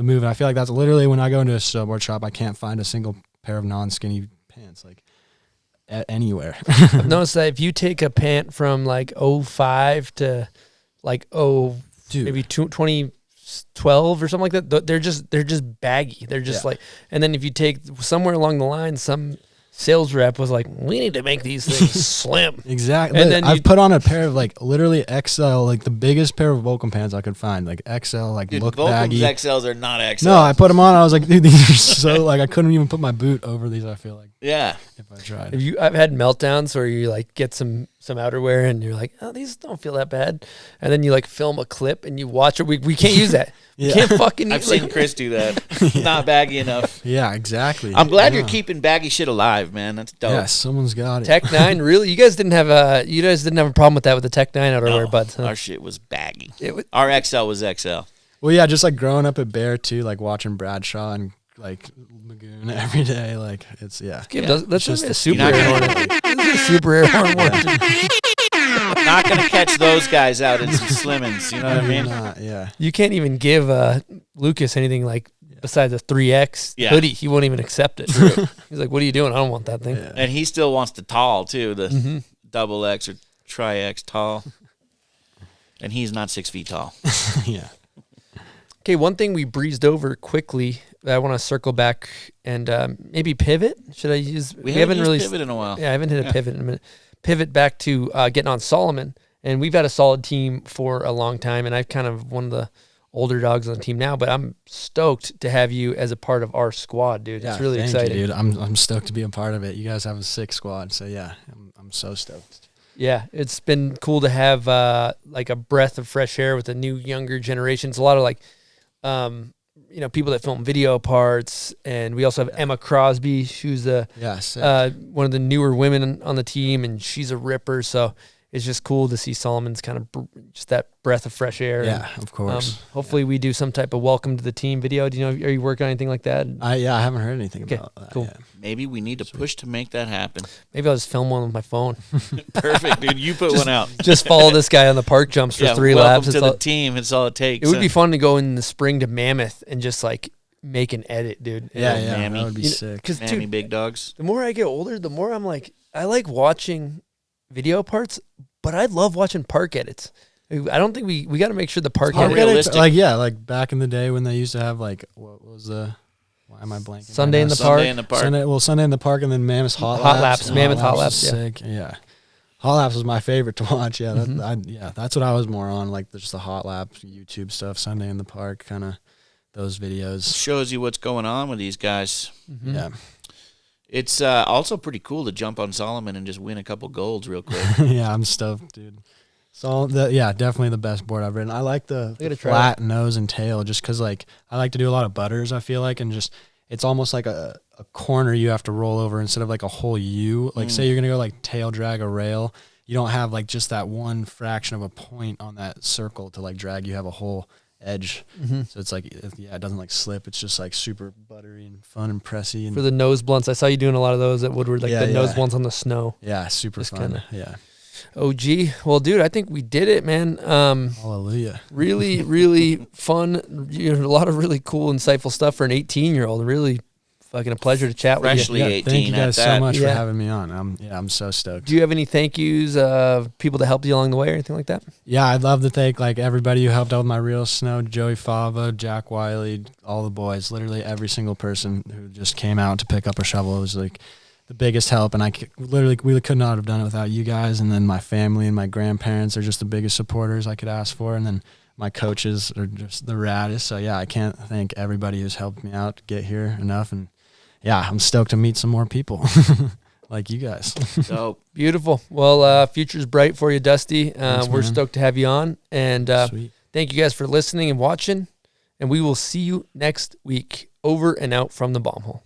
move. And I feel like that's literally when I go into a snowboard shop, I can't find a single pair of non-skinny pants like anywhere. I've noticed that if you take a pant from like 05 to like maybe 2012 or something like that, they're just baggy. They're just like, and then if you take somewhere along the line, some sales rep was like, we need to make these things slim. Exactly. And then I've put on a pair of like literally XL, like the biggest pair of Volcom pants I could find, like XL, like Dude, look Volcom's baggy. XLs are not XLs. No, I put them on. I was like, dude, these are so like I couldn't even put my boot over these. I feel like if I tried. I've had meltdowns where you like get some outerwear and you're like, oh, these don't feel that bad, and then you like film a clip and you watch it. We can't use that. You can't fucking. I've seen Chris do that. Not baggy enough. Yeah, exactly. I'm glad you're keeping baggy shit alive, man. That's dope. Yeah, someone's got it. Tech 9, really? You guys didn't have a problem with that with the Tech 9 outerwear, buds? Huh? Our shit was baggy. Our XL was XL. Well, yeah, just like growing up at Bear too, like watching Bradshaw and like Lagoon every day, like it's let's just a super air super air horn. Not gonna catch those guys out in some slimmings. You know what I mean? Yeah. You can't even give Lucas anything like besides a 3X hoodie. He won't even accept it. He's like, "What are you doing? I don't want that thing." Yeah. And he still wants the tall too, the double X or tri X tall. And he's not 6 feet tall. Yeah. Okay, one thing we breezed over quickly that I want to circle back and maybe pivot. Should I use? We haven't really pivot in a while. Yeah, I haven't hit a pivot in a minute. Pivot back to getting on Salomon, and we've had a solid team for a long time, and I've kind of one of the older dogs on the team now, but I'm stoked to have you as a part of our squad, dude. It's really exciting. You, dude. I'm stoked to be a part of it. You guys have a sick squad, so yeah, I'm so stoked. Yeah, it's been cool to have like a breath of fresh air with the new younger generations. A lot of like people that film video parts, and we also have Emma Crosby, who's one of the newer women on the team, and she's a ripper. So it's just cool to see Solomon's kind of just that breath of fresh air. Yeah, of course. Hopefully we do some type of welcome to the team video. Do you know, are you working on anything like that? I haven't heard anything about that. Cool. Yet. Maybe we need to push to make that happen. Maybe I'll just film one with my phone. Perfect, dude. You put one out. Just follow this guy on the park jumps for 3 laps. Welcome to the team. It's all it takes. It would be fun to go in the spring to Mammoth and just like make an edit, dude. Yeah, that would be sick. Because Mammy big dogs. The more I get older, the more I'm like, I like watching video parts, but I love watching park edits. I don't think we got to make sure the park edits, like back in the day when they used to have like, what was why am I blanking? Sunday in the park. Sunday in the park, and then Mammoth hot laps. Mammoth hot laps. Sick. Yeah. Hot laps was my favorite to watch. Yeah, that's what I was more on, like just the hot laps, YouTube stuff, Sunday in the park, kind of those videos. Shows you what's going on with these guys. Mm-hmm. Yeah. It's also pretty cool to jump on Salomon and just win a couple golds real quick. Yeah, I'm stoked, dude. So definitely the best board I've ridden. I like the flat nose and tail just because like I like to do a lot of butters, I feel like, and just it's almost like a corner you have to roll over instead of like a whole U. Like say you're gonna go like tail drag a rail, you don't have like just that one fraction of a point on that circle to like drag. You have a whole edge, so it's like it doesn't like slip. It's just like super buttery and fun and pressy. And for the nose blunts, I saw you doing a lot of those at Woodward, like the nose blunts on the snow. Yeah, super just fun. OG. Well, dude, I think we did it, man. Hallelujah. Really, really fun. A lot of really cool, insightful stuff for an 18-year-old. Really fucking a pleasure to chat with you. Freshly 18. Thank you guys so much Yeah. for having me on. I'm so stoked. Do you have any thank yous, people that helped you along the way or anything like that? Yeah, I'd love to thank like everybody who helped out with my real snow, Joey Fava, Jack Wiley, all the boys, literally every single person who just came out to pick up a shovel. It was like the biggest help, and we could not have done it without you guys. And then my family and my grandparents are just the biggest supporters I could ask for, and then my coaches are just the raddest. So yeah, I can't thank everybody who's helped me out to get here enough. And yeah, I'm stoked to meet some more people like you guys. So beautiful. Well, future's bright for you, Dusty. We're stoked to have you on, and thank you guys for listening and watching. And we will see you next week. Over and out from the bomb hole.